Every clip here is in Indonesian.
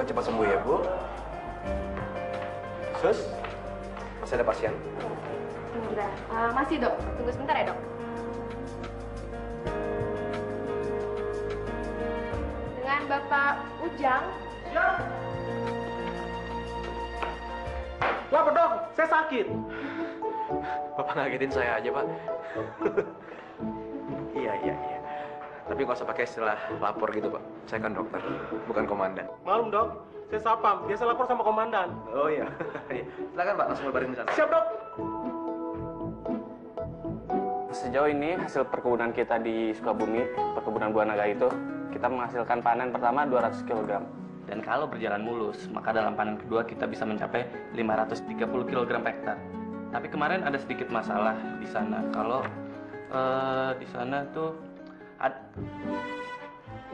cepat sembuh ya, Bu. Sus, masih ada pasien? Bentar. Masih, Dok. Tunggu sebentar ya, Dok. Dengan Bapak Ujang. Siap. Apa dok? Saya sakit. Bapak ngagetin saya aja, Pak. Iya. Tapi nggak usah pakai istilah lapor gitu, Pak. Saya kan dokter, bukan komandan. Malum dok, saya sapam. Biasa lapor sama komandan. Oh iya. Silakan, Pak. Langsung lebarin di sana. Siap dok. Sejauh ini hasil perkebunan kita di Sukabumi, perkebunan buah naga itu, kita menghasilkan panen pertama 200 kg. Dan kalau berjalan mulus, maka dalam panen kedua kita bisa mencapai 530 kg per hektar. Tapi kemarin ada sedikit masalah di sana. Kalau di sana tuh,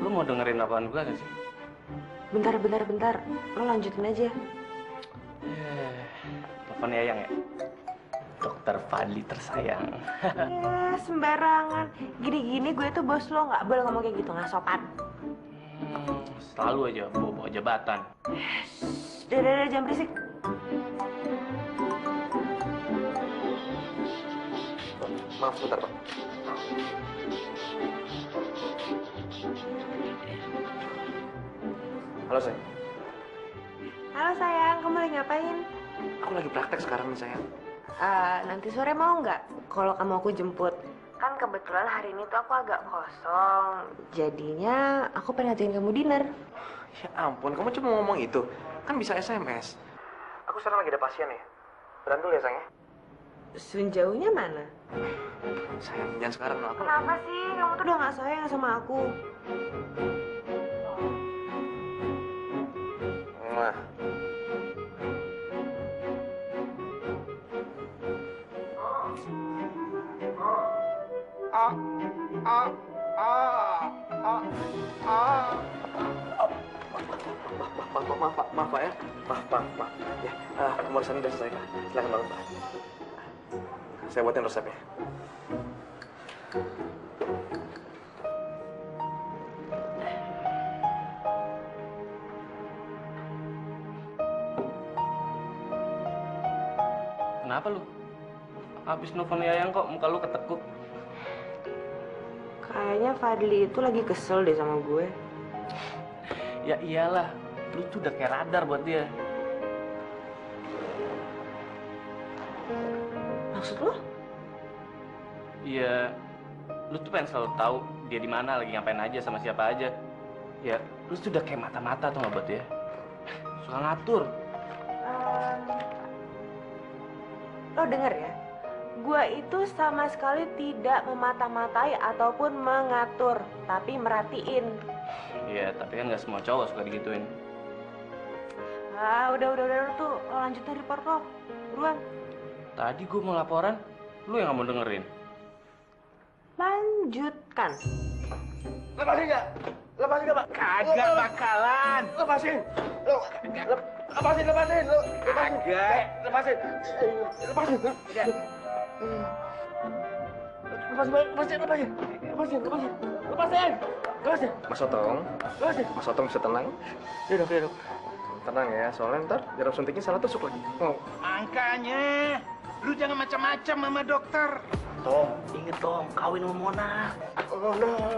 lu mau dengerin laporan gue gak sih? Bentar. Lo lanjutin aja. Telepon Yayang ya? Dokter Fadli tersayang. Ya, sembarangan. Gini-gini gue tuh bos lo, nggak boleh ngomong kayak gitu, nggak sopan. Selalu aja bawa jabatan. Udah, jangan berisik. Maaf, sebentar, Pak. Halo, sayang. Halo sayang, kamu lagi ngapain? Aku lagi praktek sekarang nih, sayang. Nanti sore mau nggak? Kalau kamu aku jemput. Kan kebetulan hari ini tuh aku agak kosong. Jadinya aku pengen ngajakin kamu dinner. Ya ampun, kamu cuma ngomong itu. Kan bisa SMS. Aku sekarang lagi ada pasien ya. Berhenti dulu ya, sayang ya. Sunjaunya mana? Sayang, jangan sekarang dong. Kenapa sih? Kamu tuh udah nggak sayang sama aku. Mwah. Maaf, Pak ya. Maaf. Ya, pemeriksaan udah selesai, Pak. Silakan bangun, Pak. Saya buatin resepnya. Kenapa lu? Habis nelfon Yayang kok muka lu ketekuk. Kayaknya Fadli itu lagi kesel deh sama gue. Ya iyalah, lu tuh udah kayak radar buat dia. Maksud lo? Iya, lu tuh pengen selalu tahu dia di mana, lagi ngapain aja, sama siapa aja. Ya, lu tuh udah kayak mata-mata tuh nggak buat dia. Suka ngatur. Lo denger ya, gue itu sama sekali tidak memata-matai ataupun mengatur, tapi merhatiin. Iya, tapi kan nggak semua cowok suka digituin. Udah tuh, lo lanjutin report lo, buruan. Tadi gue mau laporan, lu yang nggak mau dengerin. Lanjutkan. Lepasin nggak, Pak? Kagak bakalan. Lepasin. Lepasin. Kagak. Lepasin. Mas Otong. Mas Otong bisa tenang. Ya dok. Tenang ya, soalnya ntar jarum suntiknya salah tusuk lagi. Oh. Angkanya, lu jangan macam-macam sama dokter. Tom, inget Tom, kawin sama Mona.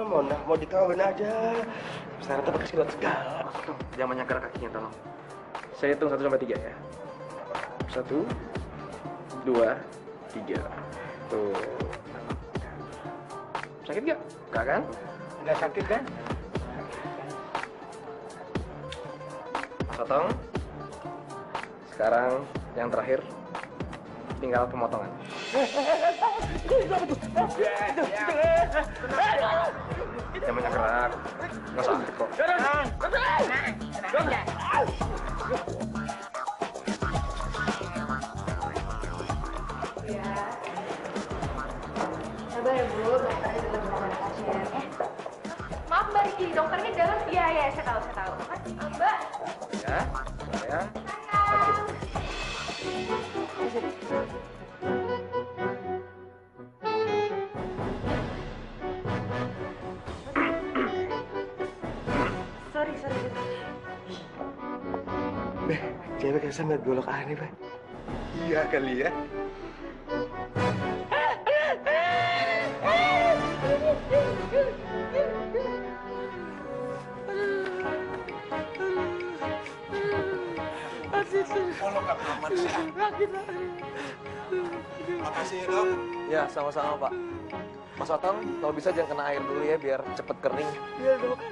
Mona mau dikawin aja. Sekarang tuh pakai silat segala. Tolong, jangan menyangkar kakinya, tolong. Saya hitung 1 sampai 3 ya. 1, 2, 3. Tuh. Sakit nggak? Nggak kan? Nggak sakit kan? Potong. Sekarang yang terakhir tinggal pemotongan. Jangan banyak gerak. Nggak sakit kok. Sabar ya Bu, dokternya juga belum ada pasien. Maaf Mbak Riki, dokternya di dalam? Iya, saya tahu. Mbak. Ya, ya. Sorry. Biasa ngeliat golok aneh, Pak. Iya kali ya. Golok apa aman sih? Makasih ya, Dok. Ya, sama-sama, Pak. Mas Otong, kalau bisa jangan kena air dulu ya, biar cepet kering. Iya, Dok.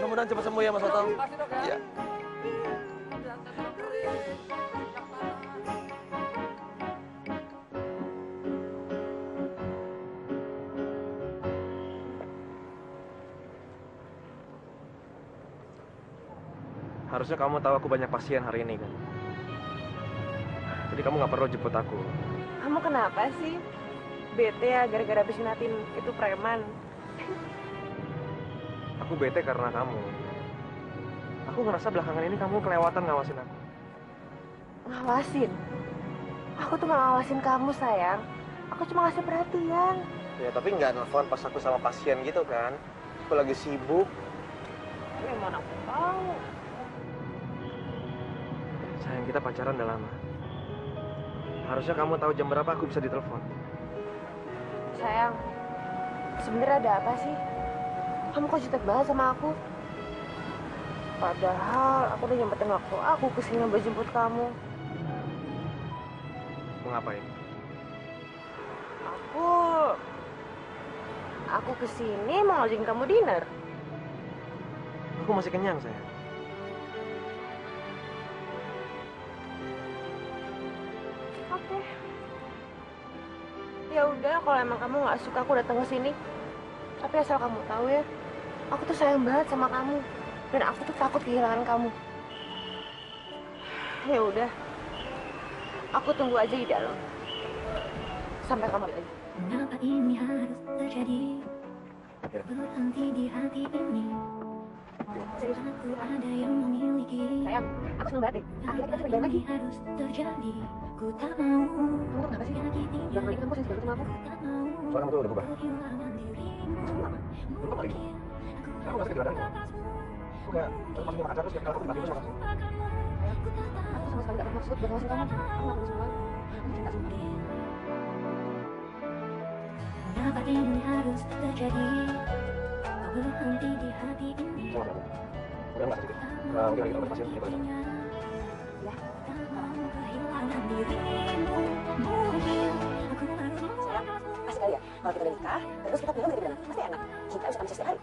Mudah-mudahan cepat sembuh ya, Mas Otong. Iya. Harusnya kamu tahu aku banyak pasien hari ini kan. Jadi kamu nggak perlu jemput aku. Kamu kenapa sih? Bete ya gara-gara habis natin itu preman. Aku bete karena kamu. Aku ngerasa belakangan ini kamu kelewatan ngawasin aku. Ngawasin? Aku tuh nggak ngawasin kamu, sayang. Aku cuma ngasih perhatian. Ya, tapi nggak nelfon pas aku sama pasien gitu kan. Aku lagi sibuk. Ya mana aku tahu. Sayang, kita pacaran udah lama. Harusnya kamu tahu jam berapa aku bisa ditelepon. Sayang, sebenarnya ada apa sih? Kamu kok jutek banget sama aku? Padahal aku udah nyempetin waktu aku kesini buat jemput kamu. Mau ngapain? Aku kesini mau ngajakin kamu dinner. Aku masih kenyang, sayang. Oke. Ya udah, kalau emang kamu nggak suka aku datang ke sini. Tapi asal kamu tahu ya, aku tuh sayang banget sama kamu. Dan aku tuh takut kehilangan kamu. Ya udah. Aku tunggu aja di dalam. Sampai kamu balik lagi. Kenapa ini harus terjadi? Berhenti di hati ini. Aku ada yang memiliki. Sayang, aku seneng banget deh. Akhirnya kita berjalan lagi. Harus terjadi. Ku tak mau. Kamu tuh kenapa sih? Jangan lagi kamu sering sekali sama aku. Soalnya kamu tuh udah berubah. Lupa lagi. Kamu nggak sakit badan kok. Aku kayak pas punya pacar terus kayak kalau aku tiba-tiba sama kamu. Aku sama sekali gak bermaksud buat ngawasin kamu. Aku gak mau semua. Aku cinta sama kamu. Kenapa ini harus terjadi? Kau berhenti di hati ini. Sama kamu. Udah nggak sakit. Mungkin lagi kalau pasien, ya boleh. Kehilangan dirimu. Mungkin aku harus Asik kali ya, kalau kita udah nikah, terus kita pulang dari mana? Pasti enak. Kita bisa setiap hari.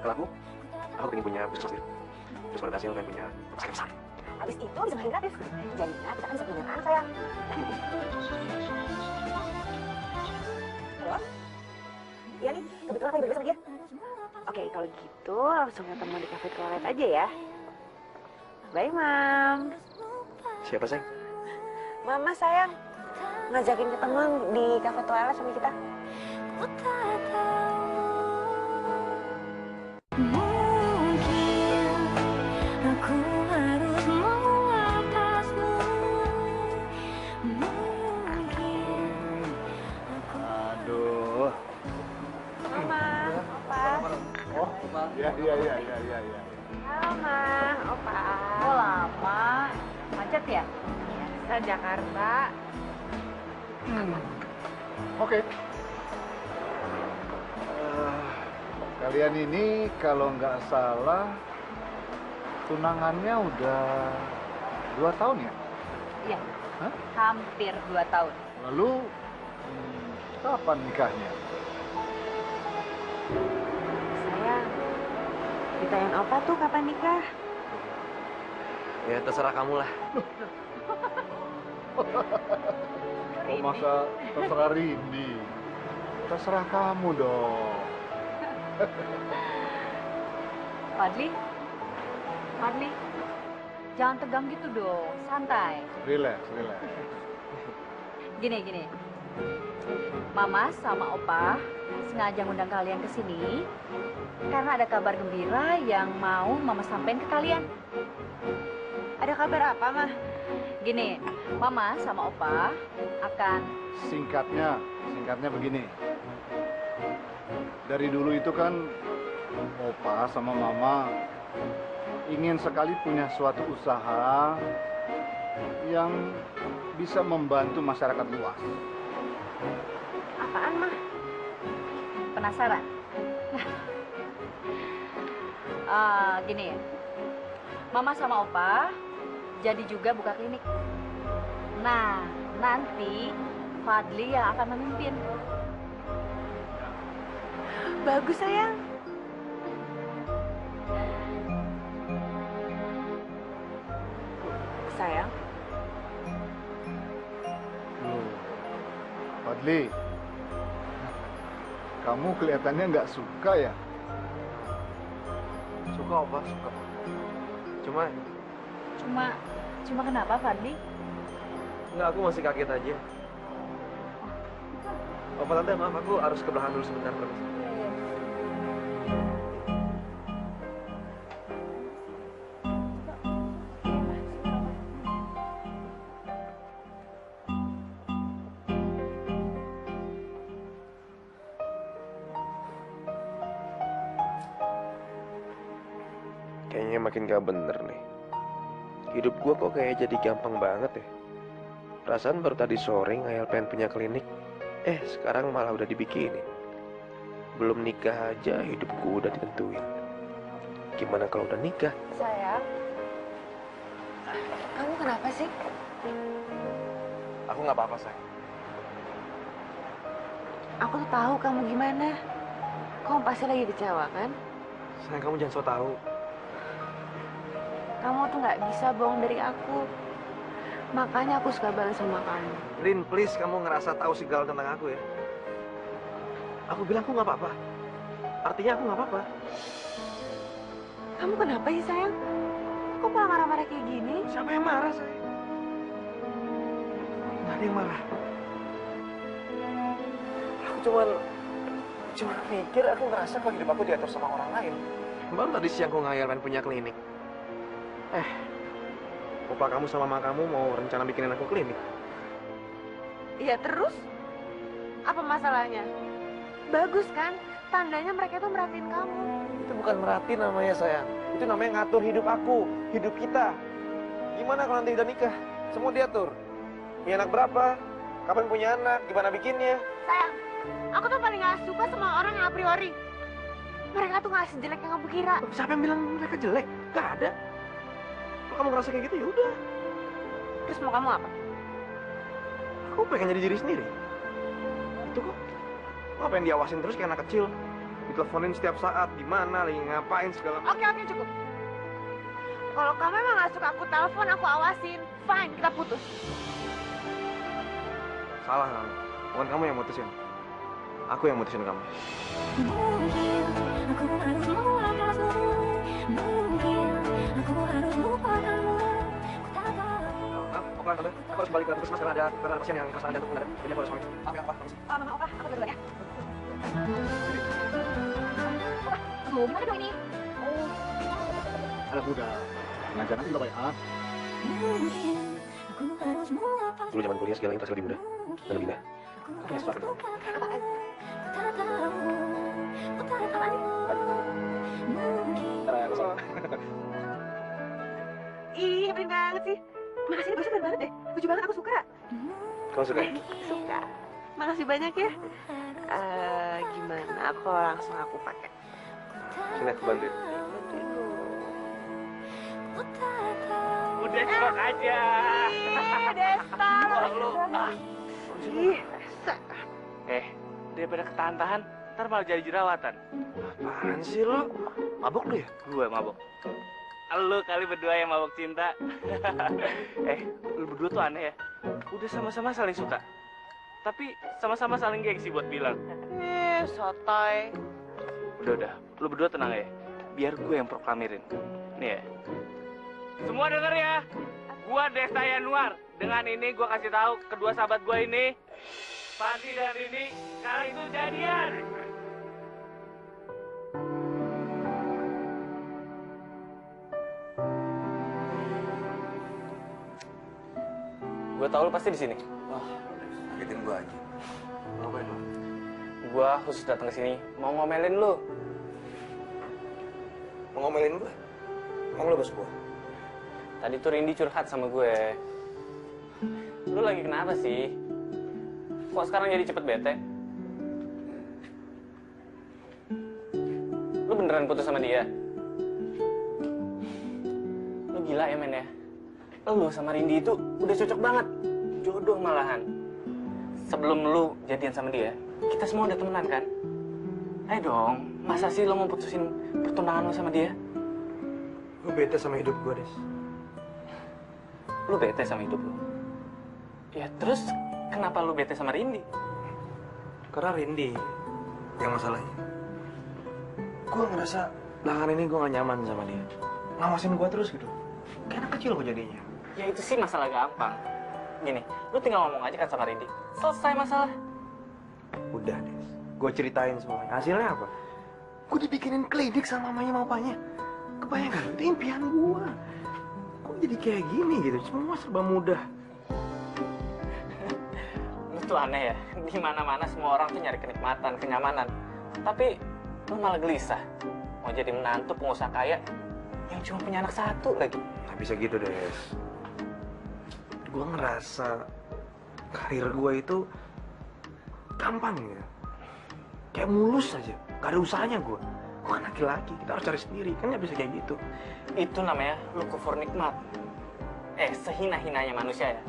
Kalau aku pengen punya bisnis sendiri. Terus pada hasil pengen punya rumah sakit besar. Habis itu bisa main gratis. Jadinya kita kan bisa punya anak, sayang. Halo? Iya nih, kebetulan aku berdua sama dia. Oke, kalau gitu langsung ketemu di cafe toilet aja ya. Bye, Mam. Siapa, sayang? Mama, sayang. Ngajakin ketemu di cafe toilet sama kita. ku tak tahu. Mungkin aku harus melepasmu. Mungkin aku. Aduh. Mama, Opa. Oh, iya. Halo, Ma, Opa. Oh lama, macet ya? Biasa Jakarta. Oke. Kalian ini kalau nggak salah tunangannya udah 2 tahun ya? Iya, Hah? hampir 2 tahun. Lalu kapan nikahnya? Sayang, ditanyain Opa tuh kapan nikah? Ya terserah kamu lah. Oh, masa terserah Rindi? Terserah kamu dong. Fadli, jangan tegang gitu dong, santai. Relax. Gini. Mama sama Opa sengaja ngundang kalian ke sini karena ada kabar gembira yang mau Mama sampaikan ke kalian. Ada kabar apa, Mah? Gini, Mama sama Opa akan Singkatnya begini. Dari dulu itu kan Opa sama Mama ingin sekali punya suatu usaha yang bisa membantu masyarakat luas. Apaan, Mah? Penasaran? Gini ya, Mama sama Opa jadi juga buka klinik. Nah, nanti Fadli yang akan memimpin. Bagus, sayang. Sayang, Fadli, kamu kelihatannya nggak suka ya? Suka Opa, suka. Cuma kenapa, Fadli? Enggak, aku masih kaget aja. Opa, Tante, maaf, aku harus ke belakang dulu sebentar, permisi. Kayaknya makin gak bener nih. Hidup gue kok kayak jadi gampang banget ya. Perasaan baru tadi sore ngayal pengen punya klinik. Sekarang malah udah dibikinin. Belum nikah aja hidupku udah ditentuin. Gimana kalau udah nikah? sayang. Kamu kenapa sih? Aku nggak apa-apa, sayang. Aku tuh tahu kamu gimana. Kamu pasti lagi kecewa, kan? Sayang, kamu jangan so tau. Kamu tuh nggak bisa bohong dari aku. Makanya aku suka banget sama kamu. Lin, please, kamu ngerasa tahu segala tentang aku ya. Aku bilang aku nggak apa-apa. Artinya aku nggak apa-apa. Kamu kenapa sih, sayang? Kok malah marah-marah kayak gini? Siapa yang marah, sayang? Nggak ada yang marah. Aku cuma mikir, aku ngerasa kalau hidup aku diatur sama orang lain. Baru tadi siang aku ngayal pengen punya klinik. Opa kamu sama mama kamu mau rencana bikinin aku klinik. Iya, terus? Apa masalahnya? Bagus kan? Tandanya mereka tuh merhatiin kamu. Itu bukan merhatiin namanya, sayang. Itu namanya ngatur hidup aku, hidup kita. Gimana kalau nanti udah nikah? Semua diatur. Punya anak berapa? Kapan punya anak? Gimana bikinnya? Sayang, aku tuh paling gak suka sama orang yang a priori. Mereka tuh gak sejelek yang kamu kira. Siapa yang bilang mereka jelek? Gak ada. Kalau kamu ngerasa kayak gitu, ya udah. Terus mau kamu apa? Aku pengen jadi diri sendiri. Itu kok. Aku pengen diawasin terus kayak anak kecil. Diteleponin setiap saat, di mana, lagi ngapain, segala macam. Oke, cukup. Kalau kamu emang gak suka aku telepon, aku awasin. Fine, kita putus. Salah kamu. Bukan kamu yang mutusin. Aku yang mutusin kamu. Mungkin aku harus melangkahmu. Mungkin aku harus lupakanmu. Ku tak tahu. Oke, Tante. Aku harus balik ke puskesmas karena ada pasien yang kesalahan jantung mendadak. Jadi aku harus pamit. Maaf ya, Pak. Permisi. Mama, Opa, aku duluan ya. Opa, gimana dong ini? Anak muda, pengajaran juga baik. Mungkin aku harus melangkahmu. Dulu zaman kuliah segalanya terasa lebih mudah dan lebih indah. Aku harus lupakanmu. Ku tak tahu. Ku tak tahu. Mungkin. Ih, bener banget sih. Makasih, bagus keren banget deh. Lucu banget, aku suka. Kamu suka? Suka. Makasih banyak ya. Gimana kalau langsung aku pakai? Sini aku bantuin. Ku tak tahu. Udah cok aja. Ih, Desta. Ih, Desta. Daripada ketahan-tahan, ntar malah jadi jerawatan. Apaan sih lo? Mabok lu ya? Gue mabok. Lu kali berdua yang mabok cinta. Lu berdua tuh aneh ya. Udah sama-sama saling suka. Tapi sama-sama saling gengsi buat bilang. Sotoy. Udah. Lu berdua tenang ya. Biar gue yang proklamirin. Nih ya. Semua denger ya. Gua Desta Yanuar. Dengan ini gue kasih tahu kedua sahabat gue ini. Fadli dan Rini sekarang itu jadian. Gue tau lu pasti di sini. Ngagetin gua aja. Ngapain lo? Gue khusus datang ke sini mau ngomelin lu. Mau ngomelin gua? Emang lo bos gua? Tadi tuh Rindy curhat sama gue. Lu lagi kenapa sih? Kok sekarang jadi cepet bete? Lu beneran putus sama dia? Lu gila ya, men ya? Lu sama Rindi itu udah cocok banget. Jodoh malahan. Sebelum lu jadian sama dia, kita semua udah temenan kan? Ayo dong, masa sih lo mau putusin pertunangan lo sama dia? Gue bete sama hidup gue, Des. Lu bete sama hidup lo? Ya terus kenapa lu bete sama Rindi? Karena Rindi yang masalahnya. Gue ngerasa belakangan ini gue gak nyaman sama dia. Ngawasin gue terus gitu. Kayak anak kecil gue jadinya. Ya itu sih masalah gampang. Gini, lu tinggal ngomong aja kan sama Rindi. Selesai masalah. Udah, Des. Gue ceritain semuanya. Hasilnya apa? Gue dibikinin klinik sama mamanya sama papanya. Kebayang gak? Itu impian gue. Kok jadi kayak gini gitu? Semua serba mudah. Lu tuh aneh ya. Di mana-mana semua orang tuh nyari kenikmatan, kenyamanan. Tapi lu malah gelisah. Mau jadi menantu pengusaha kaya yang cuma punya anak satu lagi. Gak bisa gitu, Des. Gue ngerasa karir gue itu gampang ya. Kayak mulus aja. Gak ada usahanya gue. Gue kan laki-laki. Kita harus cari sendiri. Kan gak bisa kayak gitu. Itu namanya lu kufur nikmat. Sehina-hinanya manusia ya.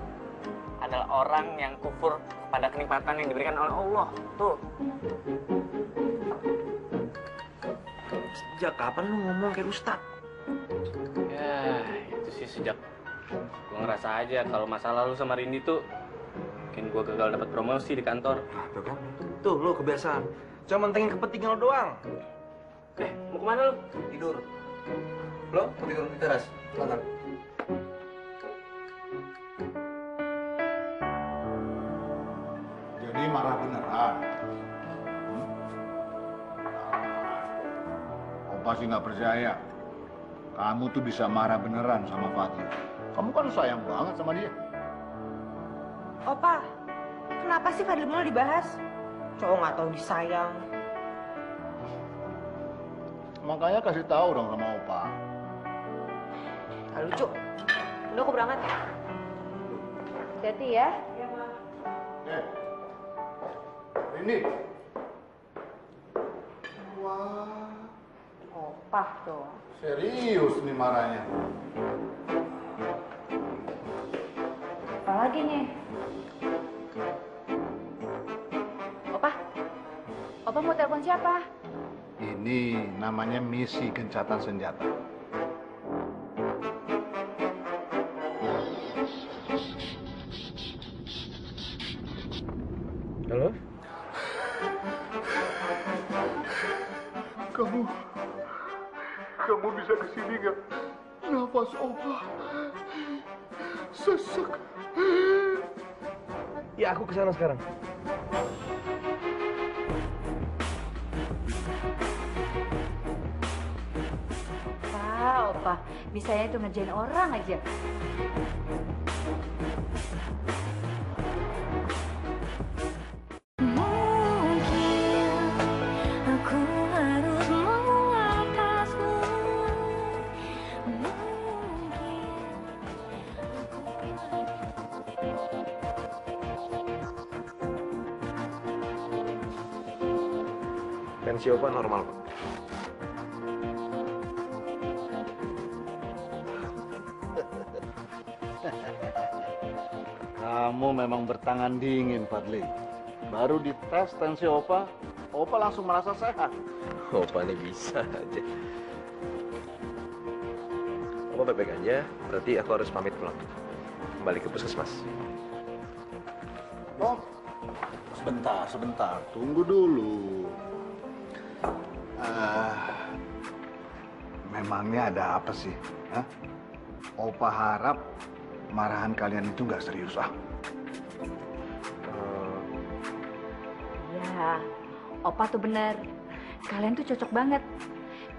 Adalah orang yang kufur pada kenikmatan yang diberikan oleh Allah. Tuh. Sejak kapan lu ngomong kayak ustad? Ya, itu sih sejak gue ngerasa aja kalau masalah lu sama Rindi tuh mungkin gue gagal dapat promosi di kantor. Nah, tuh kan. Tuh, lu kebiasaan. Cuma mentengin kepentingan lo doang. Mau kemana lu? Tidur. Lo mau tidur di teras? Silakan. Jadi marah beneran. Opa sih nggak percaya. Kamu tuh bisa marah beneran sama Fadli. Kamu kan sayang banget sama dia. Opa, kenapa sih Fadli mulu dibahas? Cowok nggak tahu disayang. Makanya kasih tahu dong sama Opa. Gak lucu. Udah aku berangkat ya. Hati-hati ya. Ini. Wah, Opa tuh. serius nih marahnya. Apa lagi nih? Opa mau telepon siapa? Ini namanya misi gencatan senjata. Halo? Kamu bisa kesini nggak? Nafas Opa sesek. Ya, aku kesana sekarang. Opa, bisanya itu ngerjain orang aja. Tensi Opa normal, Pak. Kamu memang bertangan dingin, Fadli. Baru dites tensi Opa langsung merasa sehat. Opa ini bisa aja. Opa baik-baik aja, berarti aku harus pamit pulang. Kembali ke puskesmas. Oh, sebentar. Tunggu dulu. Memangnya ada apa sih? Hah? Opa harap marahan kalian itu nggak serius, ah. Ya, Opa tuh bener. Kalian tuh cocok banget.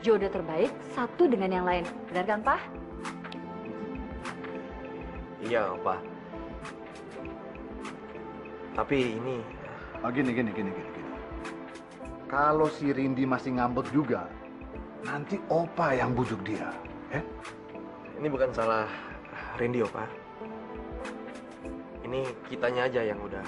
Jodoh terbaik satu dengan yang lain. Benar kan, Pak? Iya, Opa. Tapi ini... Gini. Kalau si Rindi masih ngambek juga, nanti Opa yang bujuk dia, ya? Ini bukan salah Rindi, Opa. Ini kitanya aja yang udah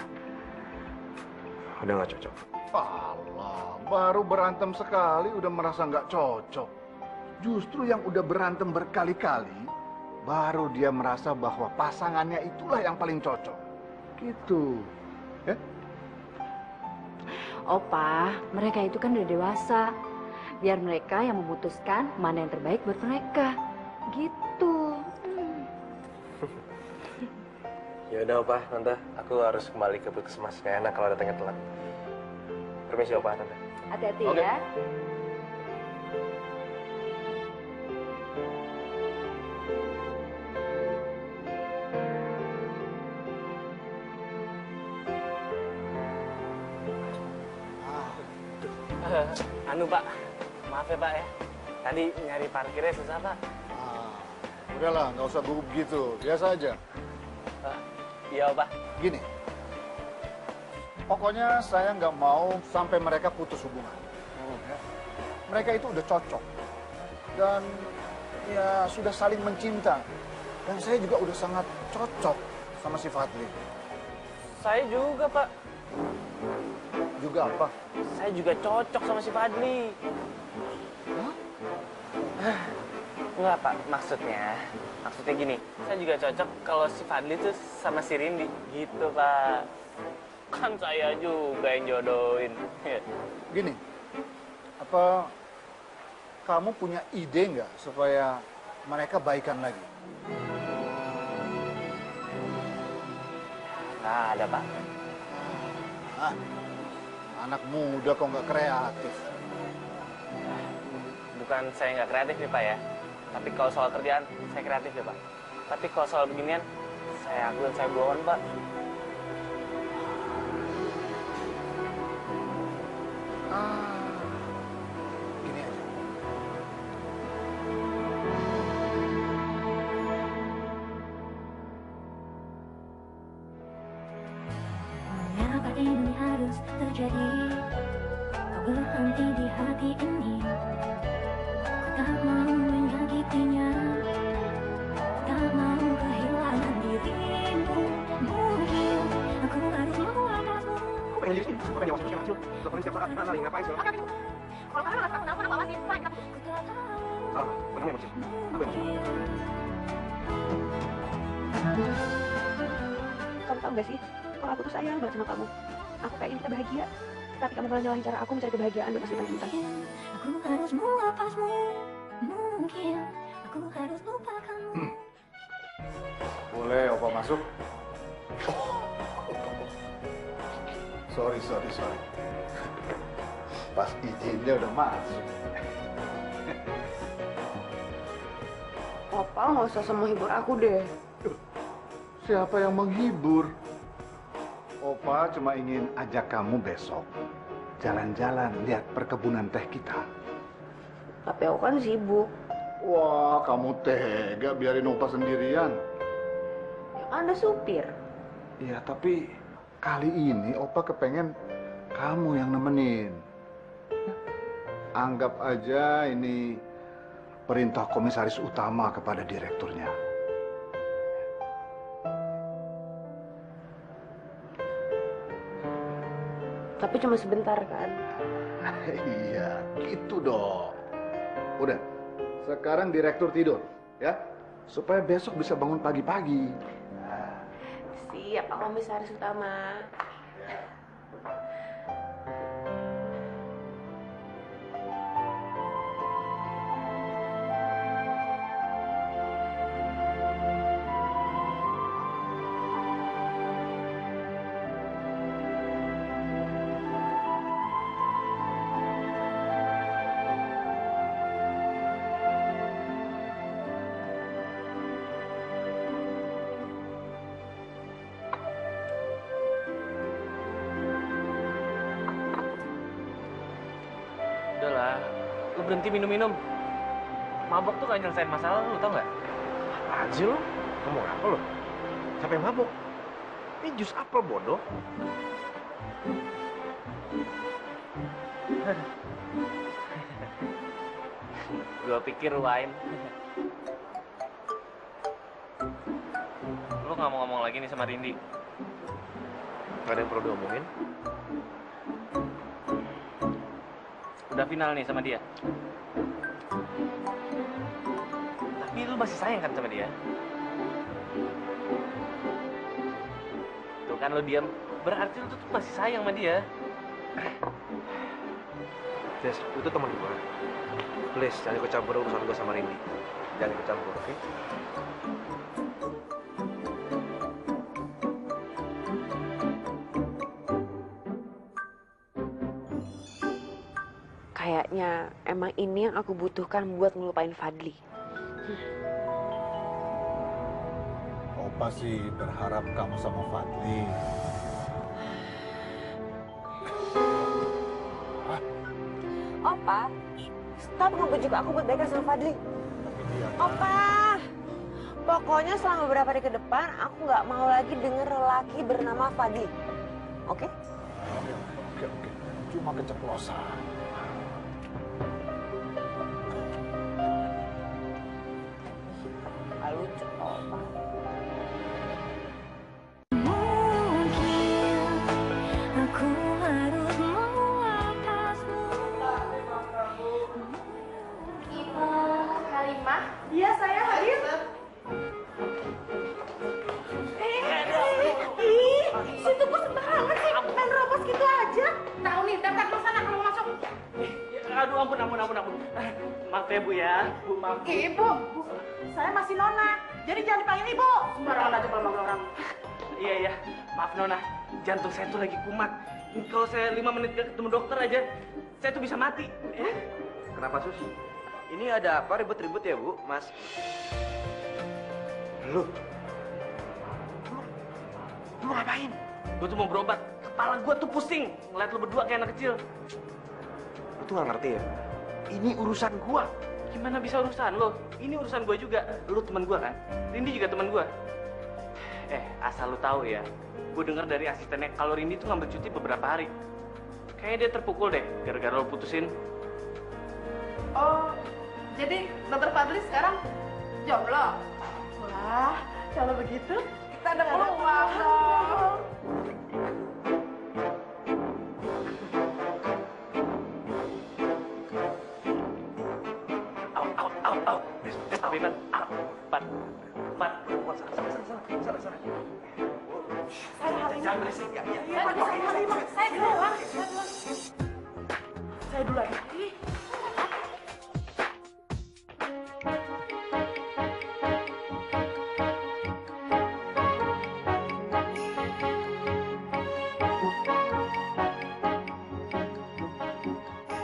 nggak cocok. Alah, baru berantem sekali udah merasa nggak cocok. Justru yang udah berantem berkali-kali, baru dia merasa bahwa pasangannya itulah yang paling cocok. Gitu. Ya? Opa, mereka itu kan udah dewasa. Biar mereka yang memutuskan mana yang terbaik buat mereka. Gitu. Ya udah Opa, Tante, aku harus kembali ke puskesmas. Gak enak kalau datangnya telat. Permisi Opa, Tante. Hati-hati Oke. ya. Anu Pak, maaf ya Pak ya. Tadi nyari parkirnya susah Pak. Udahlah, nggak usah gugup gitu. Biasa aja. Iya Pak. Gini, pokoknya saya nggak mau sampai mereka putus hubungan. Ya. Mereka itu udah cocok. Dan ya sudah saling mencinta. Dan saya juga udah sangat cocok sama si Fadli. Saya juga Pak. Juga apa? Saya juga cocok sama si Fadli. Hah? Enggak Pak, maksudnya gini. Saya juga cocok kalau si Fadli tuh sama si Rindi. Gitu Pak. Kan saya juga yang jodohin. Gini, apa kamu punya ide nggak supaya mereka baikan lagi? Nggak ada Pak. Ah, anak muda kok nggak kreatif. Bukan saya nggak kreatif nih Pak ya. Tapi kalau soal kerjaan, saya kreatif ya Pak. Tapi kalau soal beginian, saya akuin saya bohong Pak. Gini aja. Mengapa ini harus terjadi? Kau berhenti di hati ini. Ku tak mau menyakitinya. Tak mau kehilangan dirimu. Mungkin aku harus meluapkanmu. Pengen jadi sini, pengen jawab kecil kecil. Teleponin setiap saat, nari ngapain sih? Kalau kamu nggak tahu kenapa, nama awasin. Fine, Ku tak tahu. Salah, benar yang bersih. Aku yang bersih. Kamu tahu nggak sih? Kalau aku tuh sayang banget sama kamu. Aku pengen kita bahagia. Tapi kamu malah nyalahin cara aku mencari kebahagiaan dan masih cinta. Aku harus melepasmu. Mungkin aku harus lupakanmu. Boleh Opa masuk? Sorry. Pas izinnya udah masuk. Opa nggak usah semua hibur aku deh. Siapa yang menghibur? Opa cuma ingin ajak kamu besok jalan-jalan lihat perkebunan teh kita. Tapi aku kan sibuk. Wah, kamu tega biarin Opa sendirian. Ya kan ada supir. Iya, tapi kali ini Opa kepengen kamu yang nemenin. Anggap aja ini perintah komisaris utama kepada direkturnya. Tapi cuma sebentar kan. Iya, gitu dong. Udah, sekarang direktur tidur, ya. Supaya besok bisa bangun pagi-pagi. Siap, Pak Komisaris Utama. Udahlah, lu berhenti minum-minum. Mabok tuh gak nyelesain masalah lu, tau gak? Apaan sih lo? Ngomong apa lo? Siapa yang mabuk? Ini jus apel bodoh. Gua pikir wine. Lu gak mau ngomong lagi nih sama Rindi? Gak ada yang perlu diomongin. Udah final nih sama dia. Tapi lu masih sayang kan sama dia? Tuh kan lu diam. Berarti lu tuh masih sayang sama dia. Jess, lu tuh teman gue. Please, jangan ikut campur urusan gue sama Rindy. Jangan ikut campur, oke? Kayaknya emang ini yang aku butuhkan buat ngelupain Fadli. Opa sih berharap kamu sama Fadli. Opa, stop ngebujuk aku buat baikan sama Fadli. Opa, pokoknya selama beberapa hari ke depan aku nggak mau lagi denger lelaki bernama Fadli. Oke? Oke. Cuma keceplosan. Lucu, Opa. Aku harus melepasmu. Ibu Halimah? Iya, saya hadir. Situ kok sembarangan sih, main robos gitu aja. Tahu nih, daftar ke sana kalau masuk. Aduh, ampun. Maaf ya, Bu ya. Bu, maaf. Ibu, saya masih Nona, jadi jangan dipanggil Ibu. Sembarangan aja kalau manggil orang. Iya. Maaf, Nona. Jantung saya tuh lagi kumat. Kalau saya 5 menit gak ketemu dokter aja, saya tuh bisa mati. Kenapa, Sus? Ini ada apa ribut-ribut ya, Bu, Mas? Lu ngapain? Gue tuh mau berobat. Kepala gue tuh pusing. Ngeliat lu berdua kayak anak kecil. Lu tuh gak ngerti ya? Ini urusan gua. Gimana bisa urusan lo? Ini urusan gue juga. Lu teman gue kan? Rindy juga teman gue. Asal lu tahu ya. Gue dengar dari asistennya kalau Rindy tuh ngambil cuti beberapa hari. Kayaknya dia terpukul deh gara-gara lo putusin. Oh, jadi Dokter Fadli sekarang jomblo? Wah, kalau begitu kita ada peluang dong. Tapi Pat. Sana. Jangan berisik. Saya duluan. Saya duluan.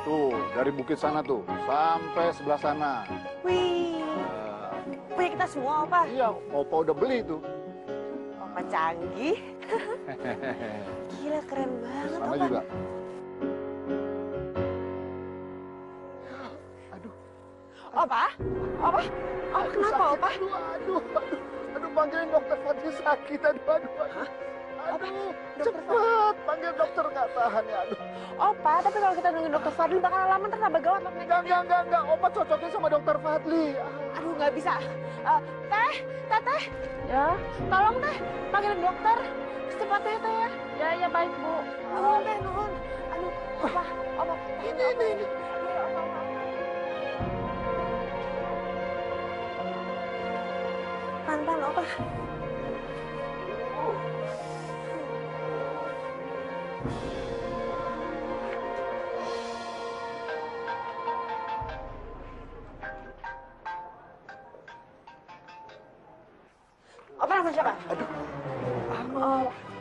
Tuh, dari bukit sana tuh, sampai sebelah sana. Wih, punya kita semua, Opa. Iya, Opa udah beli tuh. Opa canggih. Gila, keren banget, Sana Opa. juga. Opa, kenapa, Opa? Aduh, panggilin dokter Fadli sakit. Aduh, cepet panggil dokter, nggak tahan ya. Aduh. Opa, tapi kalau kita nungguin dokter Fadli bakal lama, ntar tambah gawat. Enggak. Opa cocokin sama dokter Fadli. Aduh, nggak bisa. Teteh. Ya. Tolong, Teh. Panggilin dokter. Secepatnya, Teh, ya. Ya, baik, Bu. Nuhun, Teh, nuhun. Aduh, Opa. Ini. Pelan-pelan, Opa. Opa, nelfon siapa?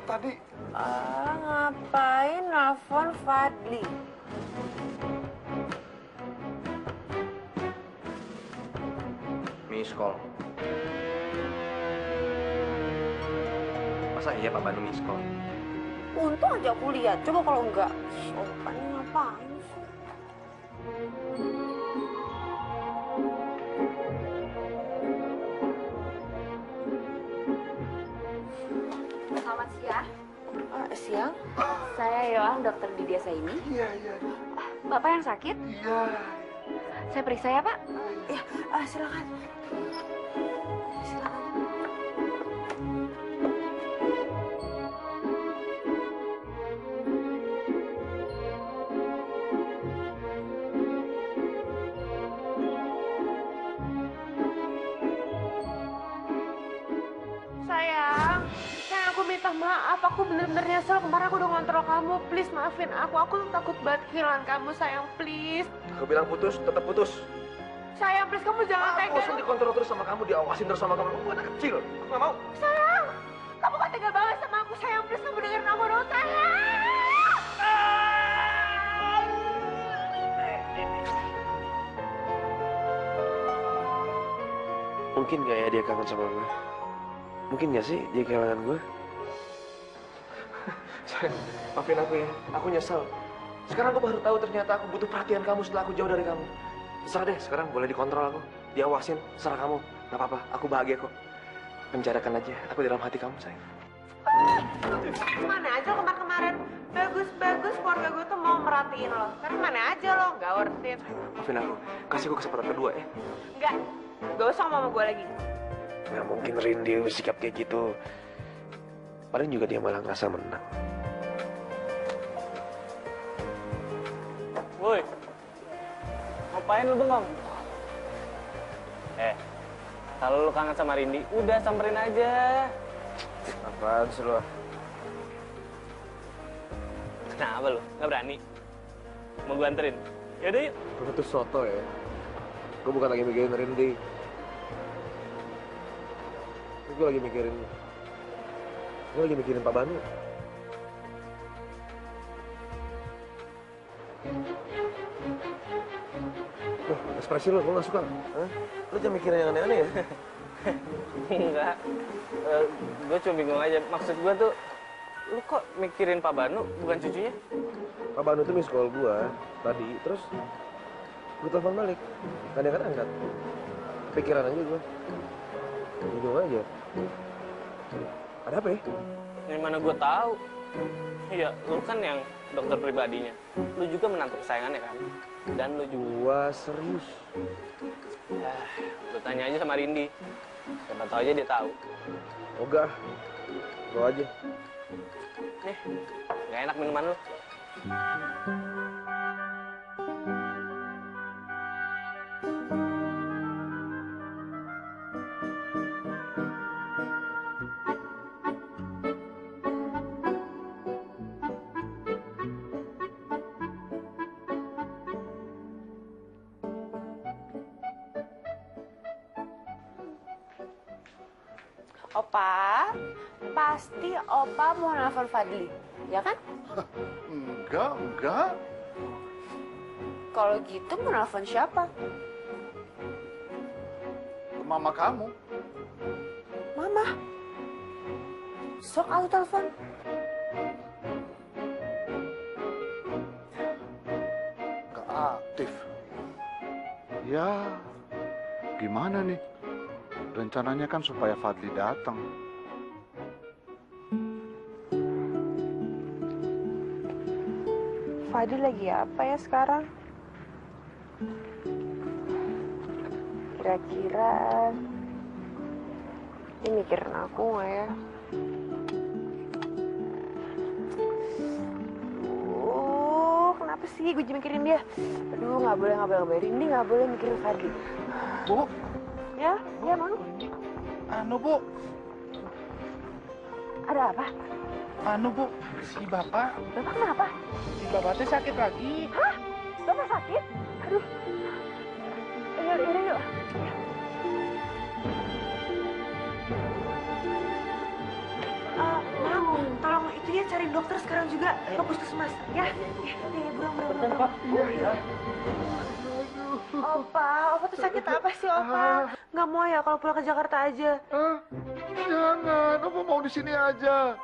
Tadi Ngapain nelfon Fadli? Miss call. Masa iya Pak Banu miss call? Untung aja aku lihat. Coba kalau enggak, Opa ini ngapain sih? Selamat siang. Siang? Saya Yoang, dokter di desa ini. Iya. Bapak yang sakit? Iya. Saya periksa ya, Pak. Ya, silakan. Silakan. aku bener-bener nyesel kemarin aku udah ngontrol kamu. Please maafin aku takut banget kehilangan kamu sayang, please. Aku bilang putus, tetap putus. Sayang, please kamu jangan Aku bosan dikontrol terus sama kamu, diawasin terus sama kamu. Aku anak kecil, aku gak mau. Sayang, kamu kan tega banget sama aku. Sayang, please kamu dengerin aku dong, sayang. Mungkin gak ya dia kangen sama gue? Mungkin gak sih dia kehilangan gue? Sayang, maafin aku ya. Aku nyesel. Sekarang aku baru tahu ternyata aku butuh perhatian kamu setelah aku jauh dari kamu. Terserah deh, sekarang boleh dikontrol aku. Diawasin, serah kamu. Gak apa-apa, aku bahagia kok. Penjarakan aja, aku di dalam hati kamu, sayang. Mana aja kemarin-kemarin. Bagus-bagus keluarga gue tuh mau merhatiin lo. Sekarang mana aja lo, gak worth it. Maafin aku, kasih gue kesempatan kedua ya. Enggak, gak usah ngomong sama gue lagi. Nggak mungkin Rindy bersikap kayak gitu. Paling juga dia malah ngerasa menang. Woi, ngapain lu bengong? Kalau lu kangen sama Rindy, udah samperin aja. Apaan sih lo? Kenapa lu? Nggak berani? Mau gue anterin? Yaudah yuk. Gue tuh soto ya. Gue bukan lagi mikirin Rindy. Gue lagi mikirin Pak Banu. Ekspresi lo, gue gak suka. Hah? Lo jangan mikirin yang aneh-aneh ya? Enggak. Gue cuma bingung aja. Maksud gue tuh, lu kok mikirin Pak Banu, bukan cucunya? Pak Banu tuh miss call gue tadi, terus gue telepon balik. Kadang-kadang angkat. Kepikiran aja gue. Bingung aja. Ada apa ya? Yang mana gue tahu. Iya, lu kan yang dokter pribadinya. Lu juga menantu kesayangannya kan? Dan lu juga. Gua serius. Lu tanya aja sama Rindy. Siapa tahu aja dia tahu. Ogah. Lo aja. Nih, gak enak minuman lu. Opa, pasti Opa mau nelfon Fadli, ya kan? Enggak. Kalau gitu mau nelfon siapa? Mama kamu. Mama. Sok aku telepon. Gak aktif. Ya, gimana nih? Rencananya kan supaya Fadli datang. Fadli lagi apa ya sekarang? Kira-kira dia mikirin aku nggak ya? Kenapa sih gue jadi mikirin dia? Aduh, nggak boleh Rindy, nggak boleh mikirin Fadli. Bu, Ya, Mang. Bu. Ada apa? Bu, si Bapak. Bapak kenapa? Si Bapaknya sakit lagi. Hah? Bapak sakit? Aduh. Yuk. Mang, tolong itu dia cari dokter sekarang juga. Ke puskesmas, ya? Buruan. Iya. Opa tuh sakit apa sih, Opa? Nggak mau ya kalau pulang ke Jakarta aja? Jangan, Opa mau di sini aja.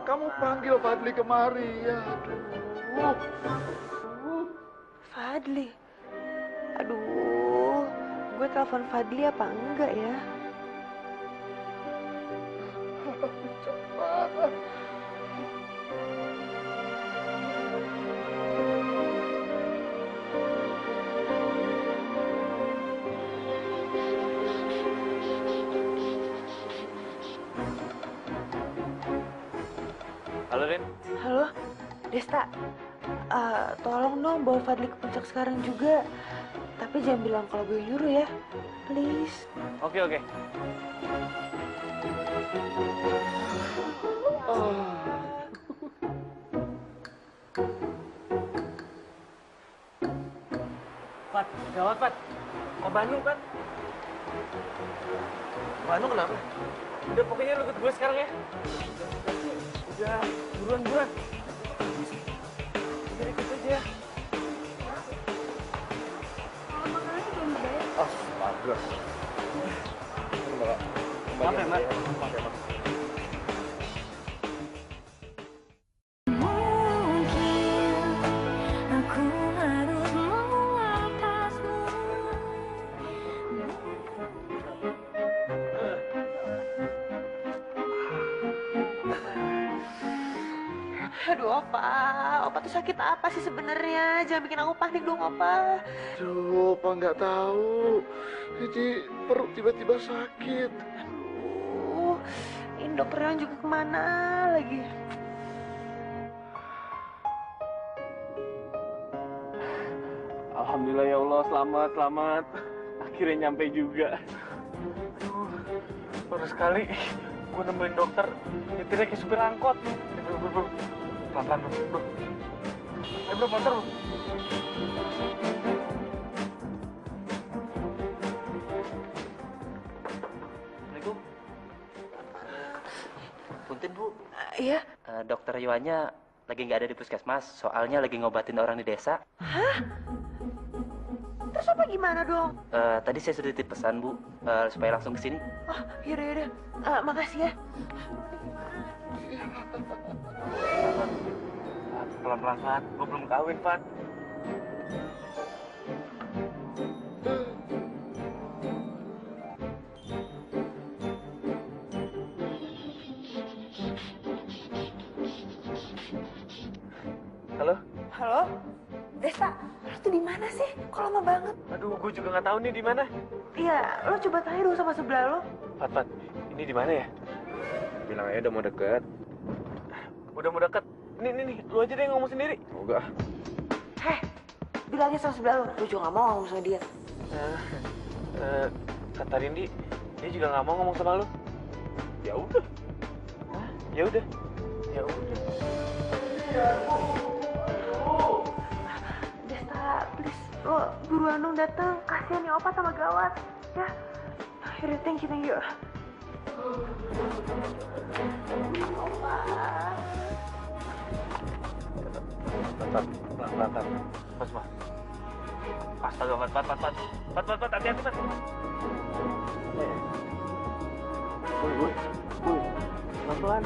Kamu panggil Fadli kemari, ya. Fadli? Aduh, gue telepon Fadli apa enggak ya? Cepat. Halo, Rin. Halo, Desta. Tolong dong bawa Fadli ke puncak sekarang juga. Tapi jangan bilang kalau gue nyuruh ya. Please. Oke. Pat, gawat Pat. Pak Banu kan? Banu kenapa? Udah pokoknya lu ikut gue sekarang ya. Udah, buruan. Udah ikut aja. Astaga. Maaf ya, Mak. Aku harus melepasmu. Aduh, Opa tuh sakit apa sih sebenarnya? Jangan bikin aku panik dong, Opa. Aduh, Opa nggak tahu. Jadi perut tiba-tiba sakit. Aduh, ini dokternya juga kemana lagi? Alhamdulillah ya Allah, selamat. Akhirnya nyampe juga. Aduh, baru sekali gue nemuin dokter, nyetirnya kayak supir angkot. Bro. Pelan-pelan, bro. Ayo, bro, motor, bro. Assalamualaikum. Punten, Bu. Iya. Dokter Yohanya lagi nggak ada di puskesmas, soalnya lagi ngobatin orang di desa. Hah? Terus apa gimana dong? Tadi saya sudah titip pesan, Bu, supaya langsung ke sini. Oh, yaudah. Makasih ya. Pelan-pelan, Pat. Gue belum kawin, Pat. Halo? Halo? Desta, lu tuh di mana sih? Kok lama banget? Aduh, gue juga nggak tahu nih di mana. Iya, lo coba tanya dulu sama sebelah lo. Pat, ini di mana ya? Bilang aja udah mau deket. Udah mau deket. Nih, lu aja deh yang ngomong sendiri. Enggak. Heh, bilangnya sama sebelah lo. Gue juga gak mau ngomong sama dia. Kata Rindi, dia juga nggak mau ngomong sama lu. Ya udah. Ya udah. Desta, please. Lo buruan dong datang. Kasian nih Opa sama gawat. Ya. Yaudah, thank you. Opa. Pelan-pelan. Pas, Mas. Astaga, Pat. Hati-hati, Pat. Woi. Pelan-pelan.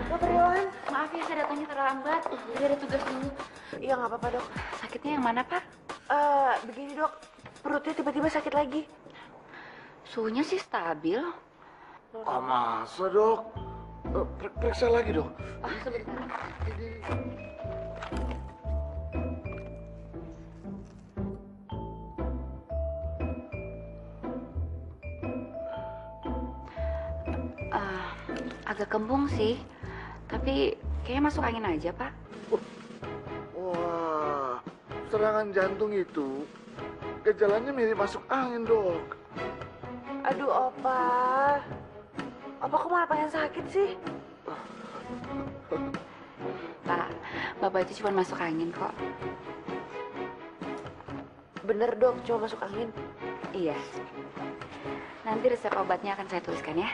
Dokter Yohan. Maaf ya, saya datangnya terlambat. Jadi ada tugas dulu. Iya, nggak apa-apa, Dok. Sakitnya yang mana, Pak? Begini, Dok. Perutnya tiba-tiba sakit lagi. Suhunya sih stabil. Ah, masa, Dok? Periksa lagi, Dok. Oh, sebentar. Agak kembung sih, tapi kayaknya masuk angin aja, Pak. Wah, serangan jantung itu gejalanya mirip masuk angin, Dok. Aduh, Opa. Opa kok malah pengen sakit sih? Pak, Bapak itu cuma masuk angin kok. Bener, Dok, cuma masuk angin. Iya. Nanti resep obatnya akan saya tuliskan ya.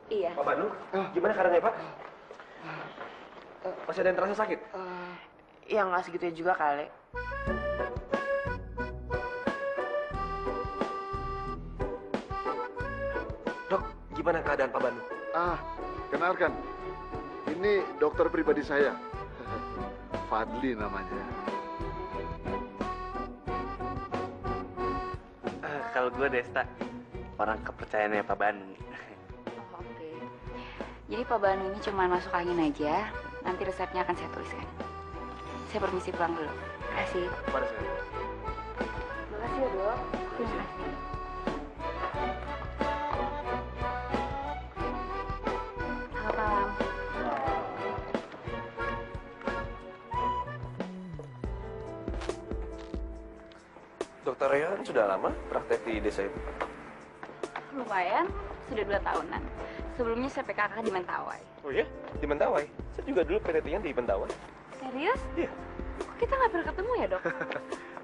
Iya. Pak Banu, gimana keadaannya, Pak? Masih ada yang terasa sakit? Ya nggak segitunya juga kali. Dok, gimana keadaan Pak Banu? Kenalkan. Ini dokter pribadi saya. Fadli namanya. Kalau gue Desta, orang kepercayaannya Pak Banu. Oke. Jadi Pak Banu ini cuma masuk angin aja. Nanti resepnya akan saya tuliskan. Saya permisi pulang dulu. Terima kasih. Pada saya. Terima kasih ya, Dok. Terima kasih. Selamat malam. Dokter Rehan sudah lama praktek di desa itu? Lumayan, sudah 2 tahunan. Sebelumnya saya PKK di Mentawai. Oh iya? Di Mentawai? Saya juga dulu PTT-nya di Mentawai. Serius? Iya. Kok kita nggak pernah ketemu ya, Dok?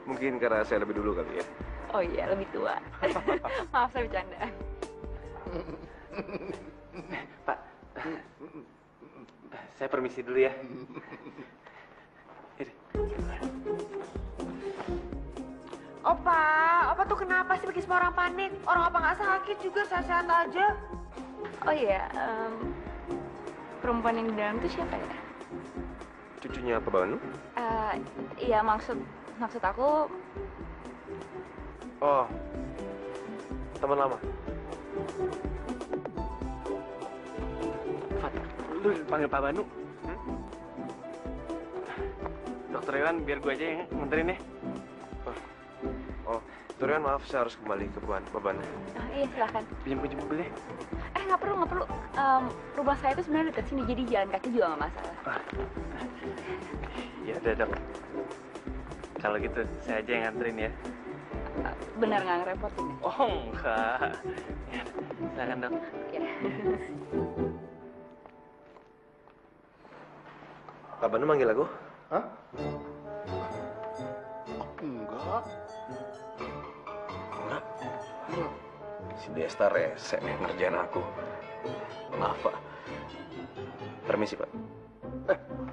Mungkin karena saya lebih dulu kali ya. Oh iya, lebih tua. Maaf, saya bercanda. Pak, saya permisi dulu ya. Opa tuh kenapa sih bikin semua orang panik? Orang Opa nggak sakit juga, sehat-sehat aja. Oh iya, perempuan yang di dalam itu siapa ya? Cucunya Pak Banu? Iya, maksud aku Oh, teman lama. Fat, lu panggil Pak Banu. Dokter Iwan, biar gue aja yang nganterin ya. Oh, Turian maaf, saya harus kembali ke Pak Banu. iya silahkan. Pinjam mobilnya. Nggak perlu. Rumah saya itu sebenarnya dekat sini, jadi jalan kaki juga nggak masalah. Ya udah dok. Kalau gitu saya aja yang nganterin ya. Benar nggak ngerepotin? Oh enggak. Ya, silakan dok. Ya. Pak Banu manggil aku? Hah? Enggak. Enggak. Si Desta rese ngerjain aku. Maaf, Pak. Permisi, Pak.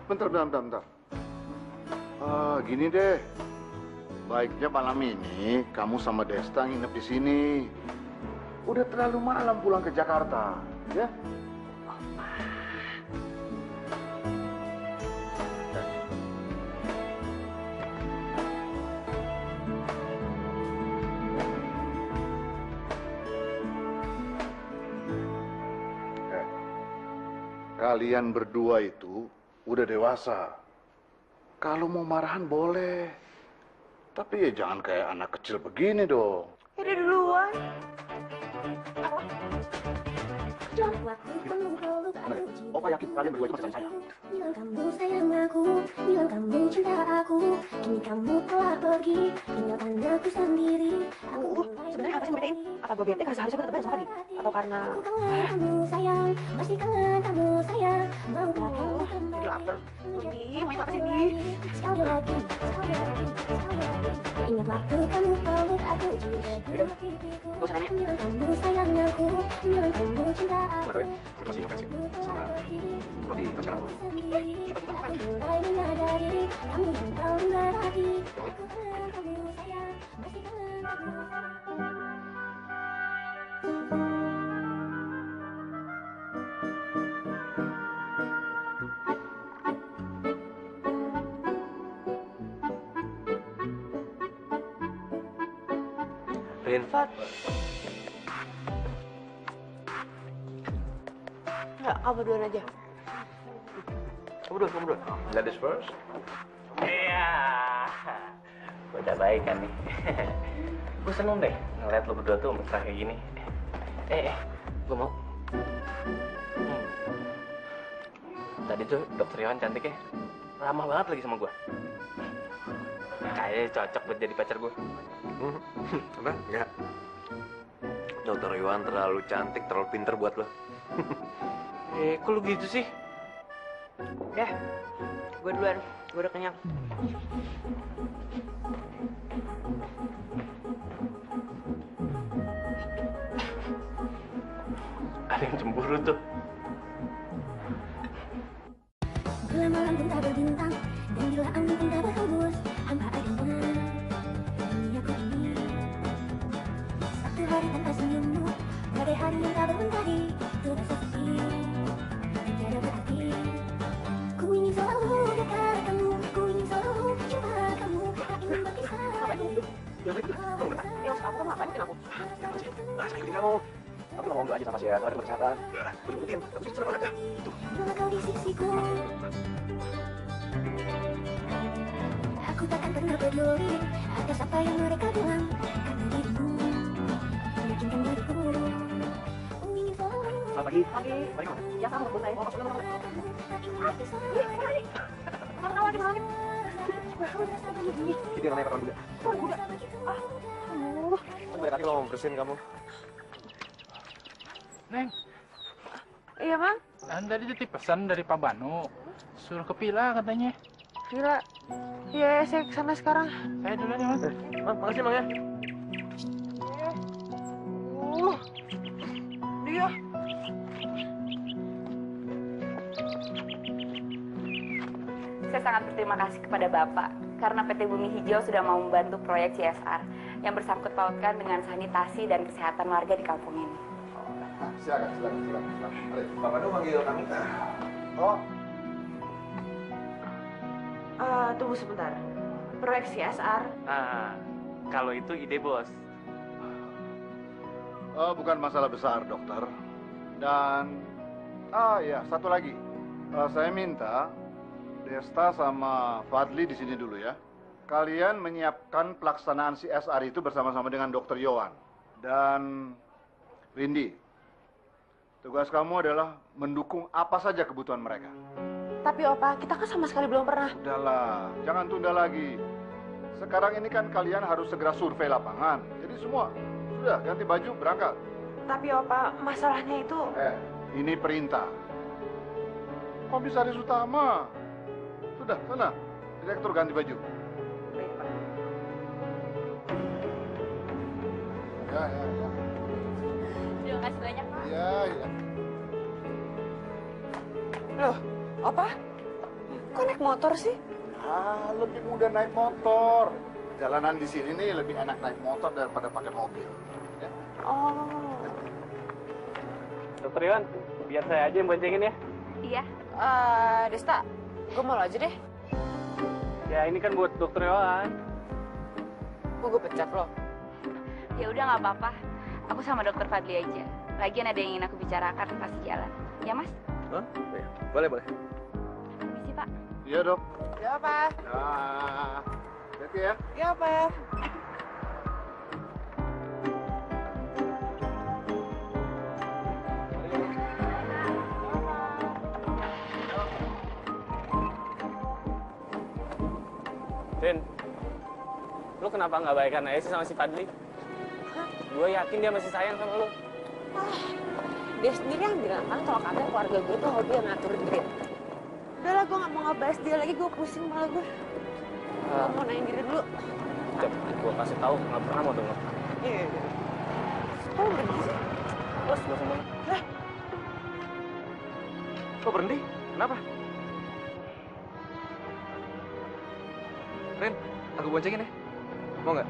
Bentar. Gini deh. Baiknya malam ini kamu sama Desta nginep di sini. Udah terlalu malam pulang ke Jakarta, ya? Kalian berdua itu udah dewasa. Kalau mau marahan boleh. Tapi ya jangan kayak anak kecil begini dong. Udah duluan. Opa yakin kalian berdua itu masih sayang? Bilang kamu sayang aku, bilang kamu cinta aku. Kini kamu telah pergi, tinggalkan aku sendiri. Sebenarnya apa sih yang bedain? Apa gue bete karena seharusnya gue tetap sama Fadli? Atau karena... Aku kangen kamu sayang, masih kangen kamu sayang. Mau kamu Jadi lapar. Ini main apa sih ini? sekali lagi. Ingat waktu kamu peluk aku juga Gak usah nanya. bilang kamu sayang aku, bilang kamu cinta aku. Terima kasih. Sama roti pacar aku. Aku mulai menyadari kamu yang tahu berarti. Aku kangen kamu sayang, masih kangen kamu sayang. Rin. Enggak, kamu duluan aja. Kamu dulu. Ladies first. Iya. Udah baik kan nih. Gue seneng deh ngeliat lo berdua tuh mesra kayak gini. Gue mau. Tadi tuh dokter Iwan cantik ya. Ramah banget lagi sama gue. Kayaknya cocok buat jadi pacar gue. Apa? Enggak. Dokter Iwan terlalu cantik, terlalu pinter buat lo. Kok lu gitu sih? Udah, gue duluan. Gue udah kenyang. Ada yang cemburu tuh. Bila malam pun tak berbintang, dan bila angin pun tak berhembus, hampa adanya duniaku ini. Satu hari tanpa senyummu, bagai hari yang tak bermentari, terasa sepi, tiada berarti. Ku ingin selalu dekat kamu, ku ingin selalu jumpa kamu, tak ingin berpisah. Yang aku kan ngapain aku? Nah, saya kamu. Aku ngomong aja sama saya, ada kesehatan. Udah, ikutin, tapi serba aja. Itu. Bila kau di sisiku, aku takkan pernah peduli atas apa yang mereka bilang. Karena dirimu meyakinkan diriku. Ku ingin selalu. Selamat pagi. Pagi. Pagi. Ya kamu betul saya. Itu yang namanya kawan muda. Banyak hati lo mau bersihin kamu. Neng, Iya, Bang. tadi titip pesan dari Pak Banu. Suruh ke Pila katanya. Gila. Iya, saya kesana sekarang. Saya duluan ya, Mas. Bang, makasih Bang ya. Dia. Saya sangat berterima kasih kepada Bapak karena PT Bumi Hijau sudah mau membantu proyek CSR yang bersangkut pautkan dengan sanitasi dan kesehatan warga di kampung ini. Silakan. Mari. Pak Banu manggil kami. Oh, Tunggu sebentar. Proyek CSR. Ah, kalau itu ide bos. bukan masalah besar, dokter. Dan, ya, satu lagi. Saya minta Desta sama Fadli di sini dulu ya. Kalian menyiapkan pelaksanaan CSR itu bersama-sama dengan Dokter Yohan dan Rindi. Tugas kamu adalah mendukung apa saja kebutuhan mereka. Tapi Opa, kita kan sama sekali belum pernah. Udahlah, jangan tunda lagi. Sekarang ini kan kalian harus segera survei lapangan. Jadi semua, sudah ganti baju, berangkat. Tapi Opa, masalahnya itu... Ini perintah. Komisaris utama. Sudah, sana. Direktur ganti baju. Ya. Terima kasih banyak, Pak. Ya. Loh, Opa? Kok naik motor sih? Lebih mudah naik motor. Jalanan di sini nih lebih enak naik motor daripada pakai mobil. Ya. Oh. Dokter Iwan, biar saya aja yang boncengin ya. Iya. Desta, gue mau lo aja deh. Ya ini kan buat Dokter Iwan. Gue pecat lo. Ya udah nggak apa-apa. Aku sama Dokter Fadli aja. Lagian ada yang ingin aku bicarakan pas di jalan. Ya, Mas? Hah? Ya, boleh. Permisi, Pak. Iya, Dok. Ya, Pak. Nah, hati ya. Ya, Pak. Rin, lu kenapa nggak baikan aja sih sama si Fadli? Gue yakin dia masih sayang sama lu. Dia sendiri yang bilang kan kalau katanya keluarga gue tuh hobi yang ngatur duit. Udahlah, gue gak mau ngebahas dia lagi, gue pusing malah gue. Gue mau nanya diri dulu. Gue kasih tahu nggak pernah mau denger. Iya. Kok berhenti sih? Terus gue sama. Kok berhenti? Kenapa? Ren, aku boncengin ya. Mau nggak?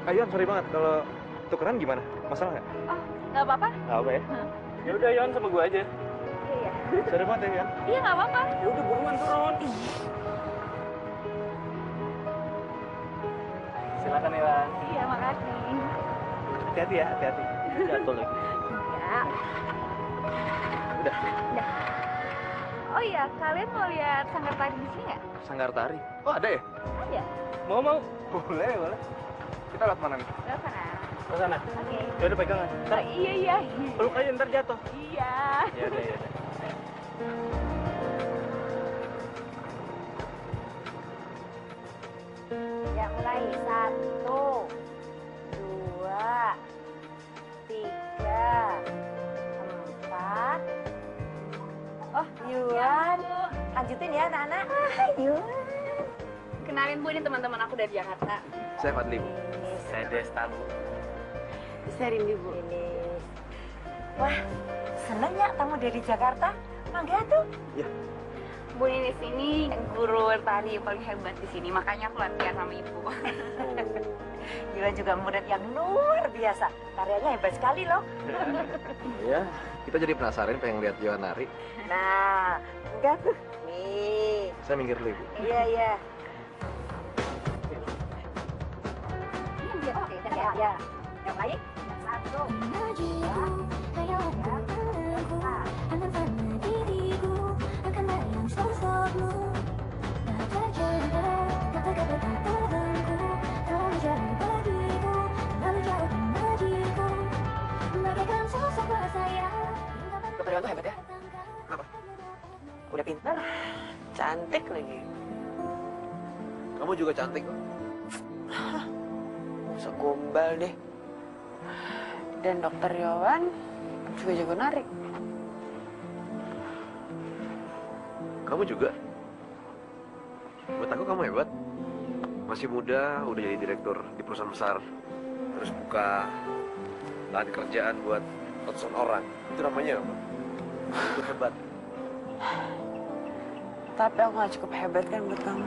Ayo, sorry banget. Kalau tukeran gimana? Masalah nggak? Oh, nggak apa-apa. Nggak apa ya? Ya udah Yon sama gue aja. Iya. Sorry banget ya, Yan. Iya, nggak apa-apa. Ya udah buruan turun. Silakan Iwan. Iya, makasih. Hati-hati ya, hati-hati. Jatuh lagi. Ya. Udah. Oh iya, kalian mau lihat sanggar tari di sini nggak? Sanggar tari. Oh, ada ya? Ada. Mau? Boleh. Kita lihat mana nih? Ke sana. Ke sana. Oke. Ya udah pegangan. Ntar Iya. peluk aja ntar jatuh. Iya. Ya udah. Ya mulai 1, 2, 3, 4. Oh, Yuan. Lanjutin ya, anak-anak. Yuan. Kenalin Bu, ini teman-teman aku dari Jakarta. Saya Fadli. Saya Desta, Bu. Saya Rindi, Bu. Ini. Wah, seneng ya tamu dari Jakarta. Mangga tuh. Ya. Bu Ninis ini guru tari paling hebat di sini, makanya aku latihan sama Ibu. Yuan juga murid yang luar biasa. Tariannya hebat sekali loh. Iya, kita jadi penasaran pengen lihat Yohan nari. Nah, enggak tuh. Nih. Saya minggir dulu, Ibu. Iya. Oke, Ya. Yang lain? Menuju kayak tanganku, angan sama diriku akan bayang sosokmu. Tak terjangka, kata-kata tak terhangku, terlalu jauh bagiku, terlalu jauh menuju. Bagaikan sosok saya. Dokter Iwan tuh hebat ya. Kenapa? Udah pintar, cantik lagi. Kamu juga cantik kok. Segombal deh. Dan Dokter Yowan juga jago narik. Kamu juga? Buat aku kamu hebat. Masih muda, udah jadi direktur di perusahaan besar. Terus buka lahan kerjaan buat ratusan orang. Itu namanya apa? Itu hebat. Tapi aku gak cukup hebat kan buat kamu.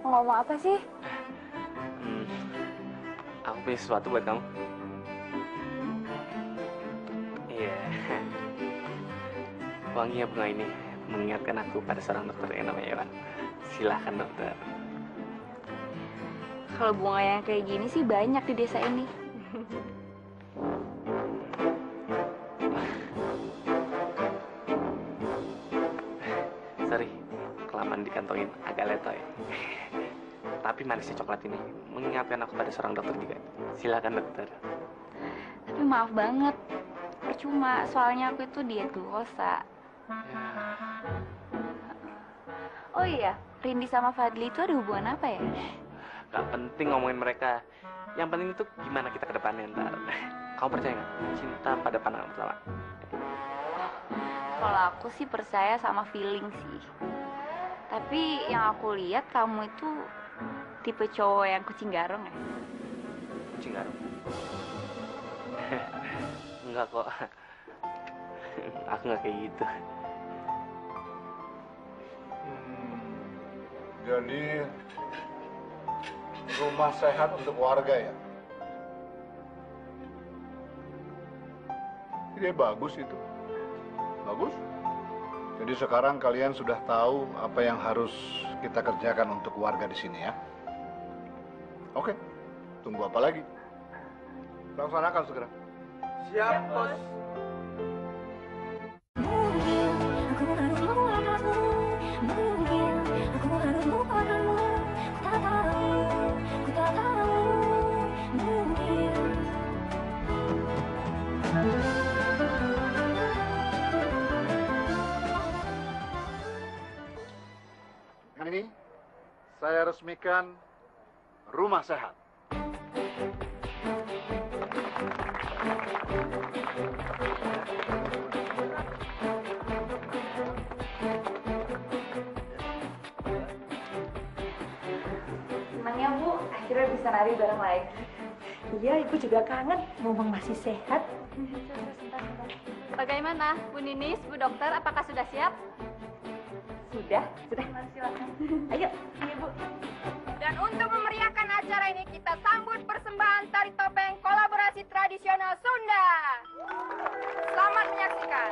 Mau ngomong apa sih? Aku punya sesuatu buat kamu. Iya. Wanginya bunga ini mengingatkan aku pada seorang dokter yang namanya Iwan. Silahkan dokter. Kalau bunga yang kayak gini sih banyak di desa ini. Sorry, kelamaan dikantongin agak letoy. Tapi manisnya coklat ini mengingatkan aku pada seorang dokter juga. Silakan dokter. Tapi maaf banget, percuma. Soalnya aku itu diet glukosa. Oh iya, Rindi sama Fadli itu ada hubungan apa ya? Gak penting ngomongin mereka. Yang penting itu gimana kita ke depannya ntar. Kamu percaya nggak? Cinta pada pandangan pertama. Kalau aku sih percaya sama feeling sih. Tapi yang aku lihat kamu itu tipe cowok yang kucing garong ya? Kucing garong? Enggak kok. Aku nggak kayak gitu. Jadi rumah sehat untuk warga ya? Ide bagus itu. Bagus. Jadi sekarang kalian sudah tahu apa yang harus kita kerjakan untuk warga di sini ya. Oke, tunggu apa lagi? Laksanakan segera. Siap, Bos. Dengan ini, saya resmikan rumah sehat. Senangnya Bu, akhirnya bisa nari bareng lagi. Iya, Ibu juga kangen. Mumpung masih sehat. Bagaimana, Bu Ninis, Bu Dokter, apakah sudah siap? Sudah. Silakan. Ayo, Bu. Dan untuk memeriahkan acara ini kita sambut persembahan tari topeng kolaborasi tradisional Sunda. Selamat menyaksikan.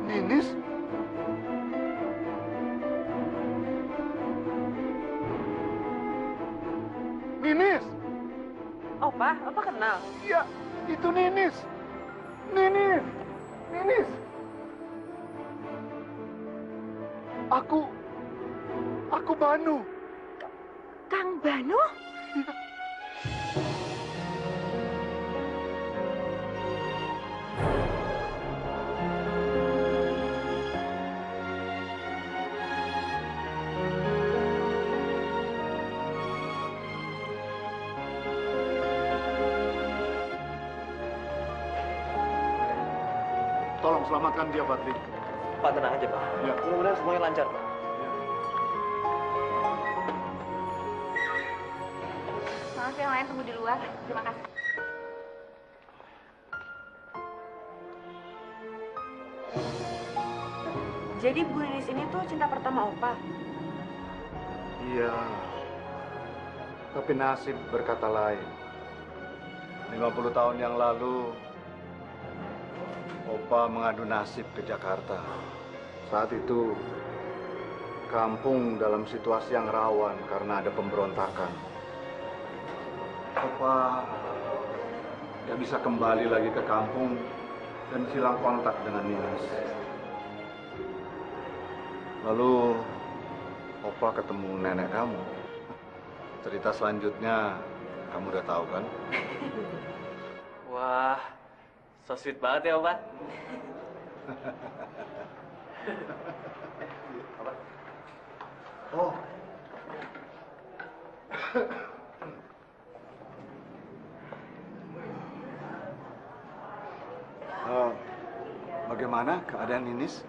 Ninis? Ninis? Opa kenal? Iya, itu Ninis. Ninis. Ninis. Aku Banu. Kang Banu? Tolong selamatkan dia, Fadli. Pak, tenang aja, Pak. Ya. Mudah-mudahan semuanya lancar, Pak. Maaf yang lain tunggu di luar. Terima kasih. Jadi Bu Ninis ini tuh cinta pertama Opa? Iya. Tapi nasib berkata lain. 50 tahun yang lalu, Opa mengadu nasib ke Jakarta. Saat itu, kampung dalam situasi yang rawan karena ada pemberontakan. Opa nggak bisa kembali lagi ke kampung dan hilang kontak dengan Ninis. Lalu, Opa ketemu nenek kamu. Cerita selanjutnya, kamu udah tahu kan? Wah, so sweet banget ya, Opa. Oh. Bagaimana keadaan Ninis?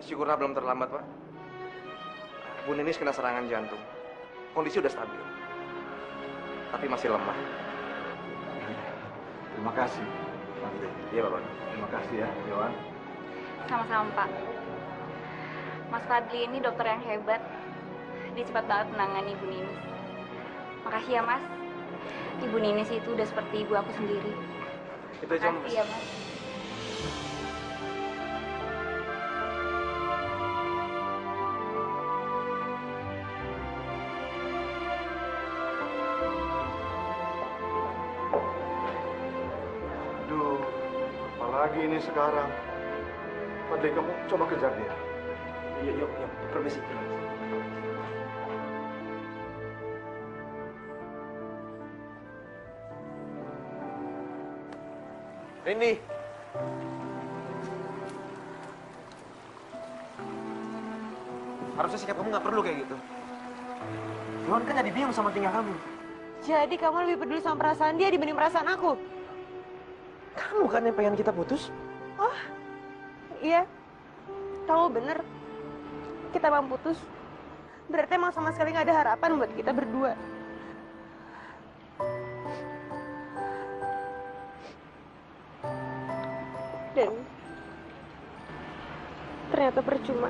Syukurlah belum terlambat, Pak. Bu Ninis kena serangan jantung. Kondisi udah stabil. Tapi masih lemah. Terima kasih. Iya, Bapak. Terima kasih ya, Yohan. Sama-sama, Pak. Mas Fadli ini dokter yang hebat. Dia cepat banget menangani Ibu Ninis. Makasih ya, Mas. Ibu Ninis itu udah seperti ibu aku sendiri. Itu aja, Mas. Makasih ya, Mas. Aduh, apalagi ini sekarang. Fadli, kamu coba kejar dia. Yuk. Permisi. Rindi. Harusnya sikap kamu nggak perlu kayak gitu. Yohan kan jadi bingung sama tingkah kamu. Jadi kamu lebih peduli sama perasaan dia dibanding perasaan aku? Kamu kan yang pengen kita putus? Oh, iya. Kamu bener. Kita mau putus. Berarti emang sama sekali nggak ada harapan buat kita berdua. Dan ternyata percuma.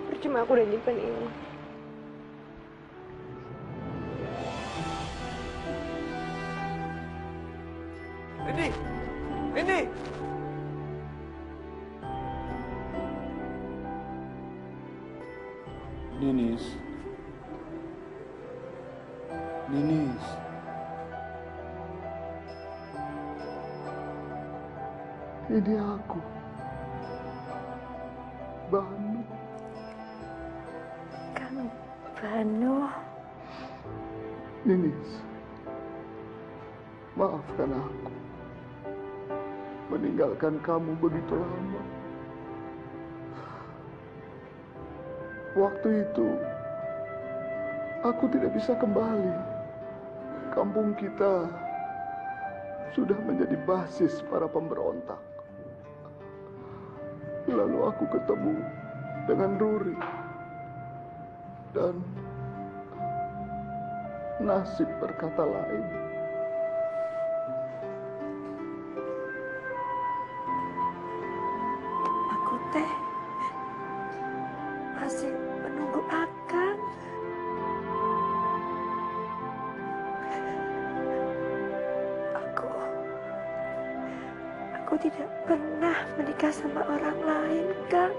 Percuma aku udah nyimpen ini. Rindi! Ninis. Ninis. Ini aku. Banu. Kang Banu. Ninis. Maafkan aku. Meninggalkan kamu begitu lama. Waktu itu, aku tidak bisa kembali. Kampung kita sudah menjadi basis para pemberontak. Lalu aku ketemu dengan Ruri. Dan nasib berkata lain. Aku teh masih menunggu Akang. Aku tidak pernah menikah sama orang lain, Kang.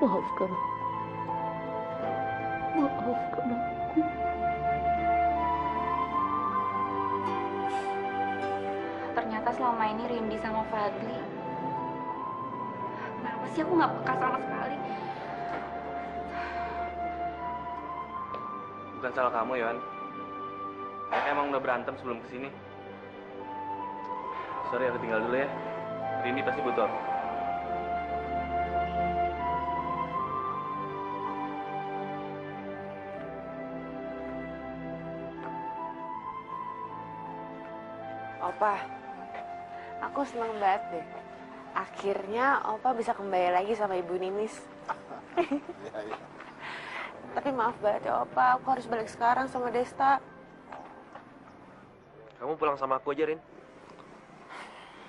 Maafkan aku. Maafkan aku. Ternyata Kenapa selama ini Rindy sama Fadli? Kenapa sih aku nggak peka sama sekali? Bukan salah kamu, Yon. Mereka emang udah berantem sebelum kesini. Sorry, aku tinggal dulu ya. Rindy pasti butuh aku. Opa, aku seneng banget deh. Akhirnya Opa bisa kembali lagi sama Ibu Ninis. Tapi maaf banget ya Opa, aku harus balik sekarang sama Desta. Kamu pulang sama aku aja, Rin.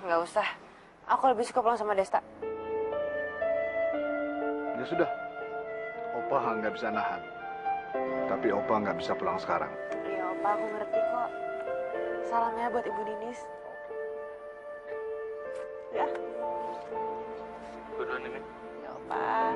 Nggak usah, aku lebih suka pulang sama Desta. Ya sudah, Opa nggak bisa nahan. Tapi Opa nggak bisa pulang sekarang. Iya Opa, aku ngerti kok. Salamnya buat Ibu Ninis. Ya. Gue duluan ini. Ya Opa.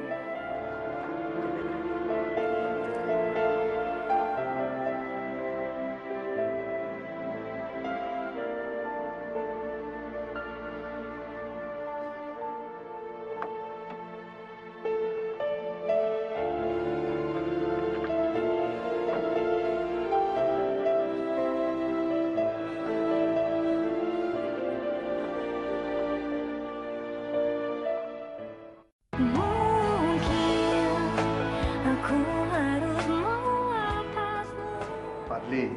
Fadli,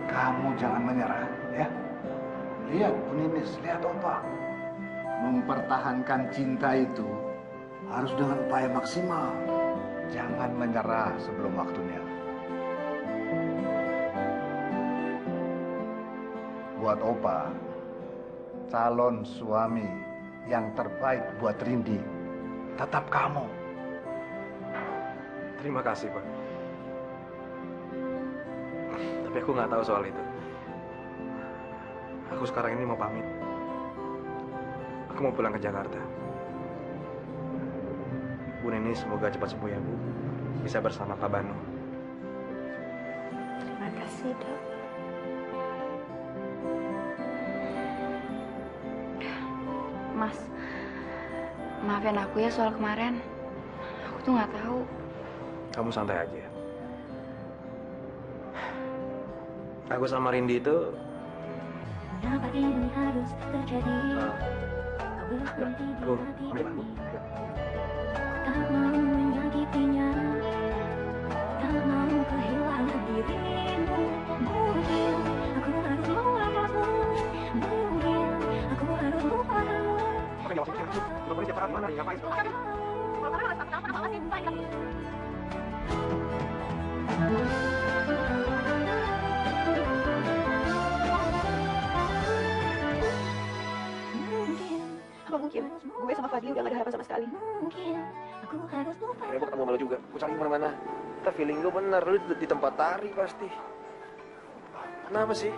kamu jangan menyerah, ya. Lihat Bu Ninis, lihat Opa. Mempertahankan cinta itu harus dengan upaya maksimal. Jangan menyerah sebelum waktunya. Buat Opa, calon suami yang terbaik buat Rindy tetap kamu. Terima kasih, Pak. Tapi aku nggak tahu soal itu. Aku sekarang ini mau pamit. Aku mau pulang ke Jakarta. Bu Nini semoga cepat sembuh ya, Bu. Bisa bersama Kak Banu. Terima kasih, Dok. Mas, maafin aku ya soal kemarin. Aku tuh nggak tahu. Kamu santai aja. Aku sama Rindy itu Kenapa ini harus terjadi? Bu, ambil Pak. Tak mau menyakitinya, tak mau kehilangan dirimu. Mungkin aku harus melepasmu, mungkin aku harus lupakanmu. Oke, nggak usah mikir. Udah boleh siapa mana nih, ngapain? Apa mungkin gue sama Fadli udah gak ada harapan sama sekali? Mungkin aku harus lupa. Gue ketemu sama lo juga. Gue cari mana-mana. Kita feeling lo bener. Lo di tempat tari pasti. Kenapa sih?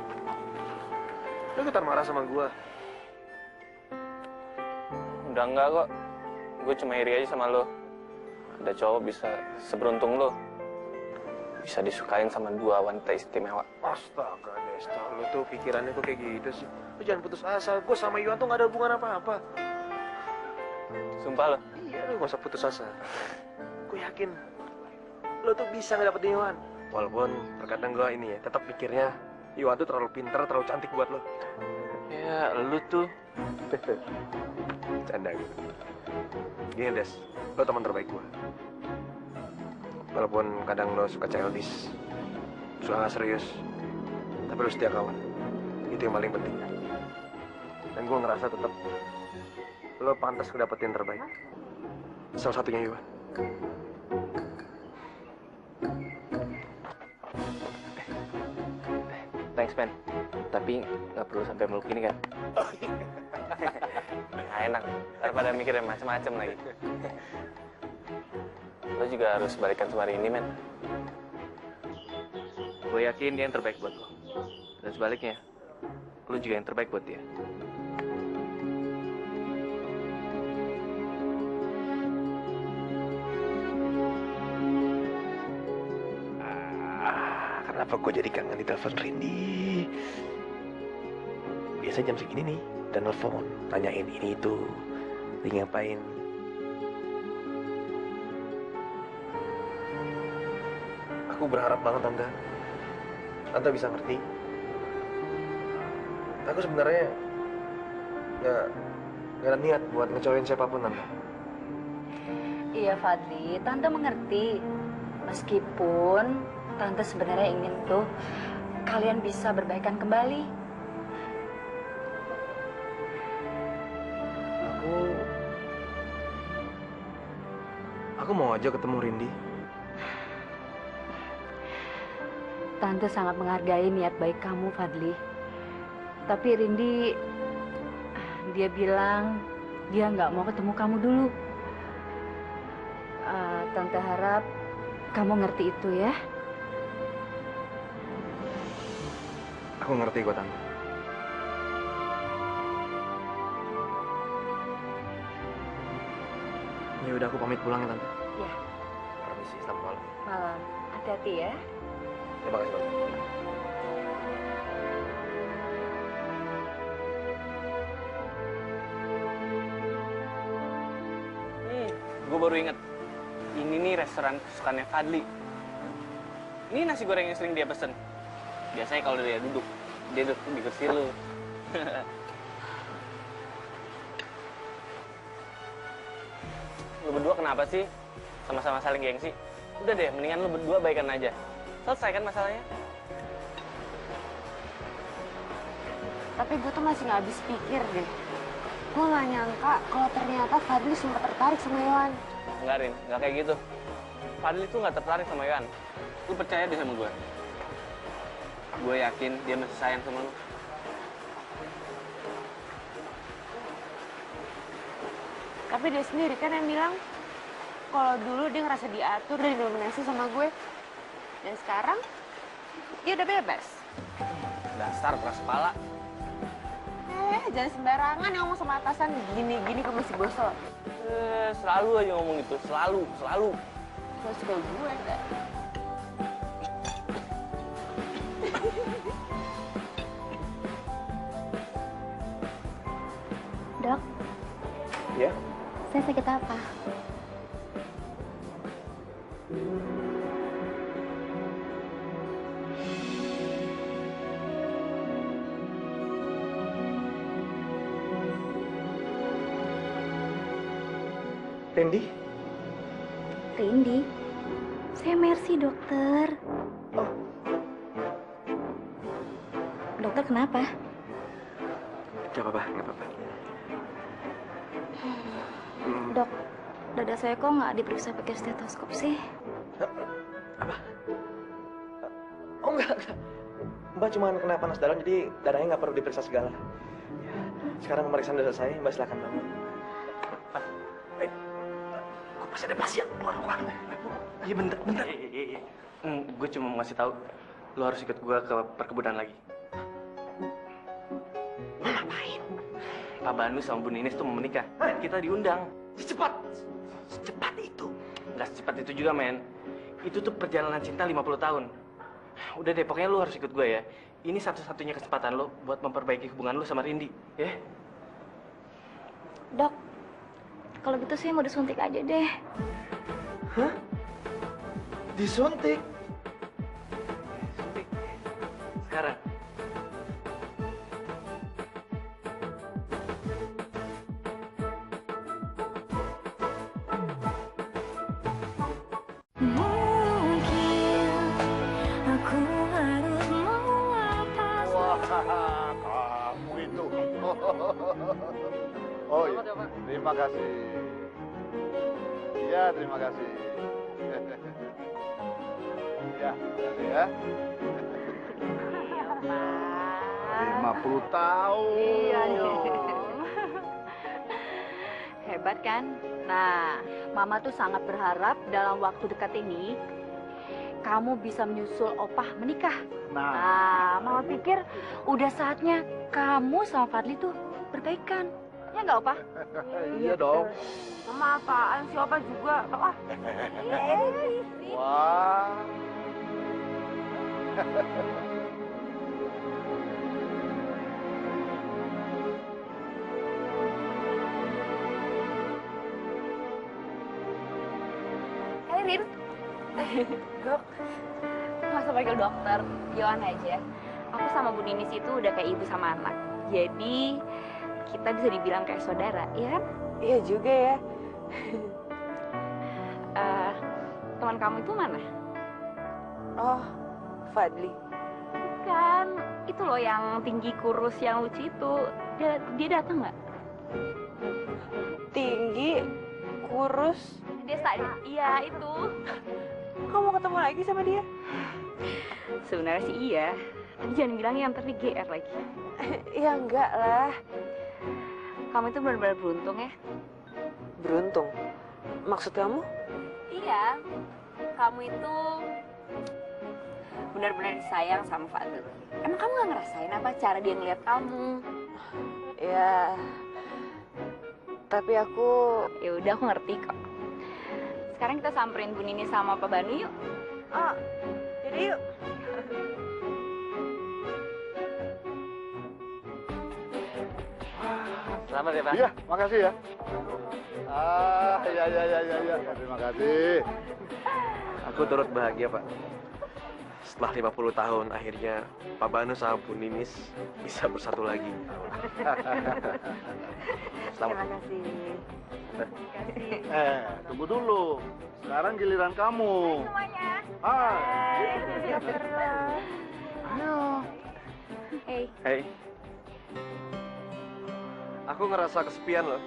Lo ketar marah sama gue. Udah enggak kok. Gue cuma iri aja sama lo. Ada cowok bisa seberuntung lo. Bisa disukain sama dua wanita istimewa. Astaga, Desta. Lo tuh pikirannya kok kayak gitu sih. Lo jangan putus asa. Gue sama Iwan tuh gak ada hubungan apa-apa. Sumpah lo? Iya, lo gak usah putus asa. Gue yakin lo tuh bisa ngedapetin Iwan. Walaupun terkadang gue ini ya, tetap pikirnya Iwan tuh terlalu pintar, terlalu cantik buat lo. Ya, lo tuh. Canda gitu. Gini, Des. Lo teman terbaik gue. Walaupun kadang lo suka childish, suka gak serius, tapi lo setia kawan. Itu yang paling penting. Dan gue ngerasa tetap lo pantas ngedapetin terbaik. Salah satunya Iwan. Thanks, man. Tapi nggak perlu sampai meluk ini kan? Nggak enak. Daripada mikirin macam-macam lagi. Lo juga harus balikan sama Rindy, men. Gue yakin dia yang terbaik buat lo. Dan sebaliknya, lo juga yang terbaik buat dia. Kenapa gue jadi kangen ditelepon Rindy? biasa jam segini nih dan nelfon, nanyain ini itu, lagi ngapain. Aku berharap banget Tante bisa ngerti. Aku sebenarnya nggak ada niat buat ngecewain siapapun, Tante. Iya Fadli, Tante mengerti. Meskipun Tante sebenarnya ingin tuh kalian bisa berbaikan kembali. Aku mau aja ketemu Rindi. Tante sangat menghargai niat baik kamu, Fadli. Tapi Rindi, dia bilang dia nggak mau ketemu kamu dulu. Tante harap kamu ngerti itu ya. Aku ngerti kok, Tante. Ya udah, aku pamit pulang ya, Tante. Ya. Permisi, selamat malam. Malam. Hati-hati ya. Terima kasih, Tante. Gue baru inget. Ini nih restoran kesukaannya Fadli. Ini nasi goreng yang sering dia pesen. Biasanya kalau dia duduk di kursi lu. Lu berdua kenapa sih? Sama-sama saling gengsi. Udah deh, mendingan lu berdua baikan aja. Selesai kan masalahnya? Tapi gue tuh masih nggak habis pikir deh. Gue nggak nyangka kalau ternyata Fadli sempat tertarik sama Yohan. Enggak, Rin. Enggak kayak gitu. Fadli tuh nggak tertarik sama Yohan. Lu percaya deh sama gue. Gue yakin dia masih sayang sama lu. Tapi dia sendiri kan yang bilang kalau dulu dia ngerasa diatur dan didominasi sama gue. Dan sekarang dia udah bebas. Dasar keras kepala. Jangan sembarangan ngomong sama atasan gini-gini kamu masih bosok. Selalu aja ngomong itu, selalu. Lo sudah gue enggak. Dok, Ya? saya sakit apa? Rindi? Rindi? Saya Mercy, dokter. Oh. Dokter kenapa? Gak apa-apa. Dok, dada saya kok nggak diperiksa pakai stetoskop sih? Apa? Oh enggak. Mbak cuma kena panas dalam, jadi darahnya nggak perlu diperiksa segala. Ya, sekarang pemeriksaan udah selesai, Mbak silakan bangun. Masih ada pasien, keluar. Iya bentar. Iya. Gue cuma mau ngasih tahu, lo harus ikut gue ke perkebunan lagi. Ngapain? Pak Banu sama Bu Ninis tuh mau menikah. Kita diundang. Secepat itu? Nggak secepat itu juga, men. Itu tuh perjalanan cinta 50 tahun. Udah deh, pokoknya lo harus ikut gue ya. Ini satu-satunya kesempatan lo buat memperbaiki hubungan lo sama Rindi, ya? Dok, kalau gitu saya mau disuntik aja deh. Hah? Disuntik? Sekarang. Kamu itu. Oh iya, terima kasih. Iya, terima kasih. Ya, ya. 50 tahun. Iya dong. Hebat kan? Nah, Mama tuh sangat berharap dalam waktu dekat ini kamu bisa menyusul Opah menikah. Nah, Mama pikir udah saatnya kamu sama Fadli tuh berbaikan. Ya nggak, Opah? Iya dong. Mama apaan sih Opah juga? Wah. Wah. Dok, nggak usah panggil dokter, Yohan aja. Aku sama Bu Ninis itu udah kayak ibu sama anak. Jadi kita bisa dibilang kayak saudara, ya kan? Iya juga ya. Teman kamu itu mana? Oh, Fadli. Bukan, itu loh yang tinggi kurus yang lucu itu. Dia datang nggak? Tinggi, kurus. Dia iya itu. Kamu mau ketemu lagi sama dia? Sebenarnya sih iya. Tapi jangan bilangnya ntar dia GR lagi. Ya enggak lah. Kamu itu benar-benar beruntung ya. Beruntung? Maksud kamu? Iya. Kamu itu benar-benar disayang sama Fadil. Emang kamu gak ngerasain apa cara dia ngeliat kamu? Ya, tapi aku... Ya udah, aku ngerti kok. Sekarang kita samperin Bu Nini sama Pak Banu yuk. Oh, jadi yuk. Selamat ya, Pak. Iya, makasih ya. Ya. Terima kasih. Aku turut bahagia, Pak. Setelah 50 tahun, akhirnya Pak Banu sama Bu Ninis bisa bersatu lagi. Selamat. Terima kasih. Tunggu dulu. Sekarang giliran kamu. Semuanya. Hai. Ayo. Hey. Hey. Aku ngerasa kesepian loh.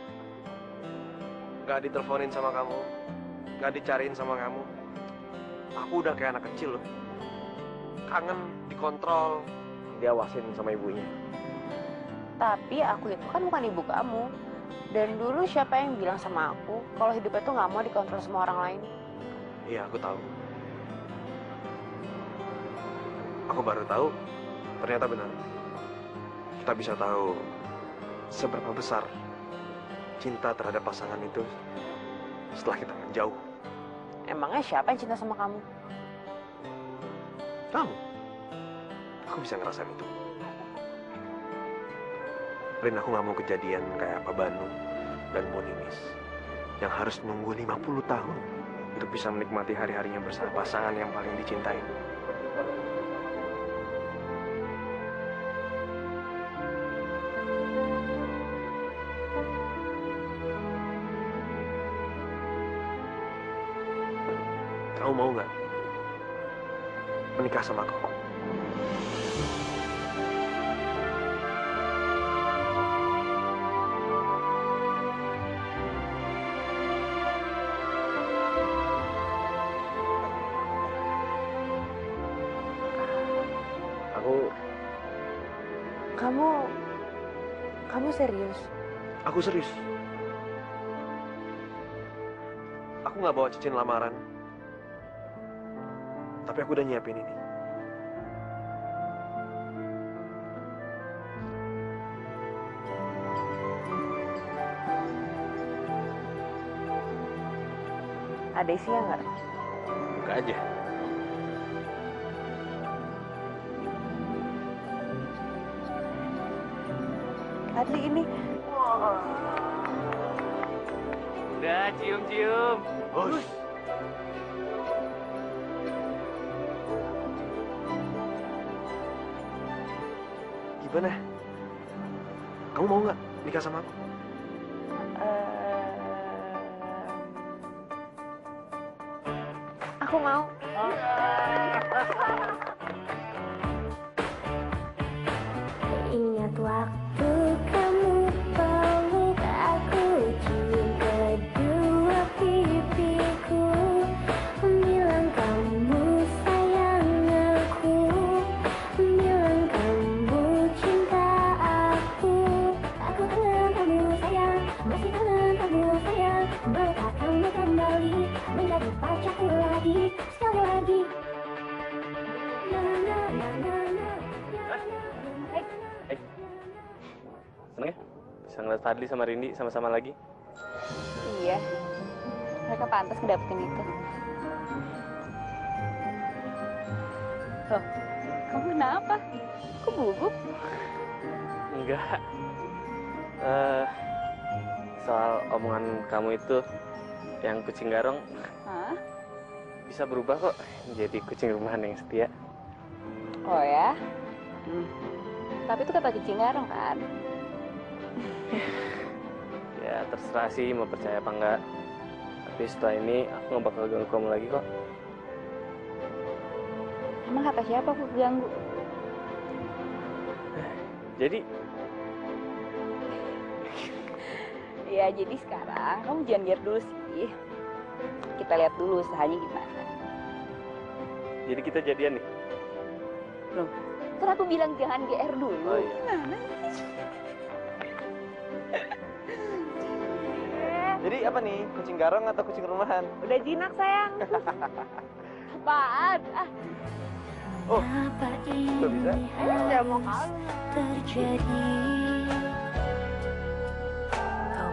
Gak diteleponin sama kamu, gak dicariin sama kamu. Aku udah kayak anak kecil loh. Kangen, dikontrol, diawasin sama ibunya. Tapi aku itu kan bukan ibu kamu. Dan dulu siapa yang bilang sama aku kalau hidup itu nggak mau dikontrol sama orang lain? Iya, aku tahu. Aku baru tahu, ternyata benar. Kita bisa tahu seberapa besar cinta terhadap pasangan itu setelah kita menjauh. Emangnya siapa yang cinta sama kamu? Kamu. Aku bisa ngerasain itu. Rin, aku nggak mau kejadian kayak Pak Banu dan Bu Ninis yang harus nunggu 50 tahun untuk bisa menikmati hari-harinya bersama pasangan yang paling dicintai. Kamu mau nggak menikah sama aku? Kamu serius? Aku serius. Aku nggak bawa cincin lamaran. Tapi aku udah nyiapin ini. Ada isinya nggak? Buka aja. Fadli ini. Udah, cium-cium. Hush. Gimana? Kamu mau nggak nikah sama aku? Aku mau. Ingat waktu kamu peluk aku, cium kedua pipiku, bilang kamu sayang aku, bilang kamu cinta aku. Aku kangen kamu sayang, masih kangen kamu sayang. Maukah kamu kembali menjadi pacarku lagi, sekali lagi? Na na na na na. Seneng ya? Bisa ngeliat Fadli sama Rindi sama-sama lagi. Iya. Mereka pantas ngedapetin itu. Loh, kamu kenapa? Kok gugup? Enggak. Soal omongan kamu itu yang kucing garong. Hah? bisa berubah kok jadi kucing rumahan yang setia. Oh ya? Tapi itu kata kucing garong kan? Ya terserah sih mau percaya apa enggak. Tapi setelah ini aku nggak bakal ganggu kamu lagi kok. Emang kata siapa aku ganggu? Jadi? Ya jadi sekarang kamu jangan lihat dulu sih. Kita lihat dulu usahanya gimana. Jadi kita jadian nih? Loh, kan aku bilang jangan GR dulu. Oh, iya. Gimana sih? Jadi apa nih? Kucing garong atau kucing rumahan? Udah jinak sayang. Apaan? Oh, kok bisa? Udah mau kawin. Terjadi kau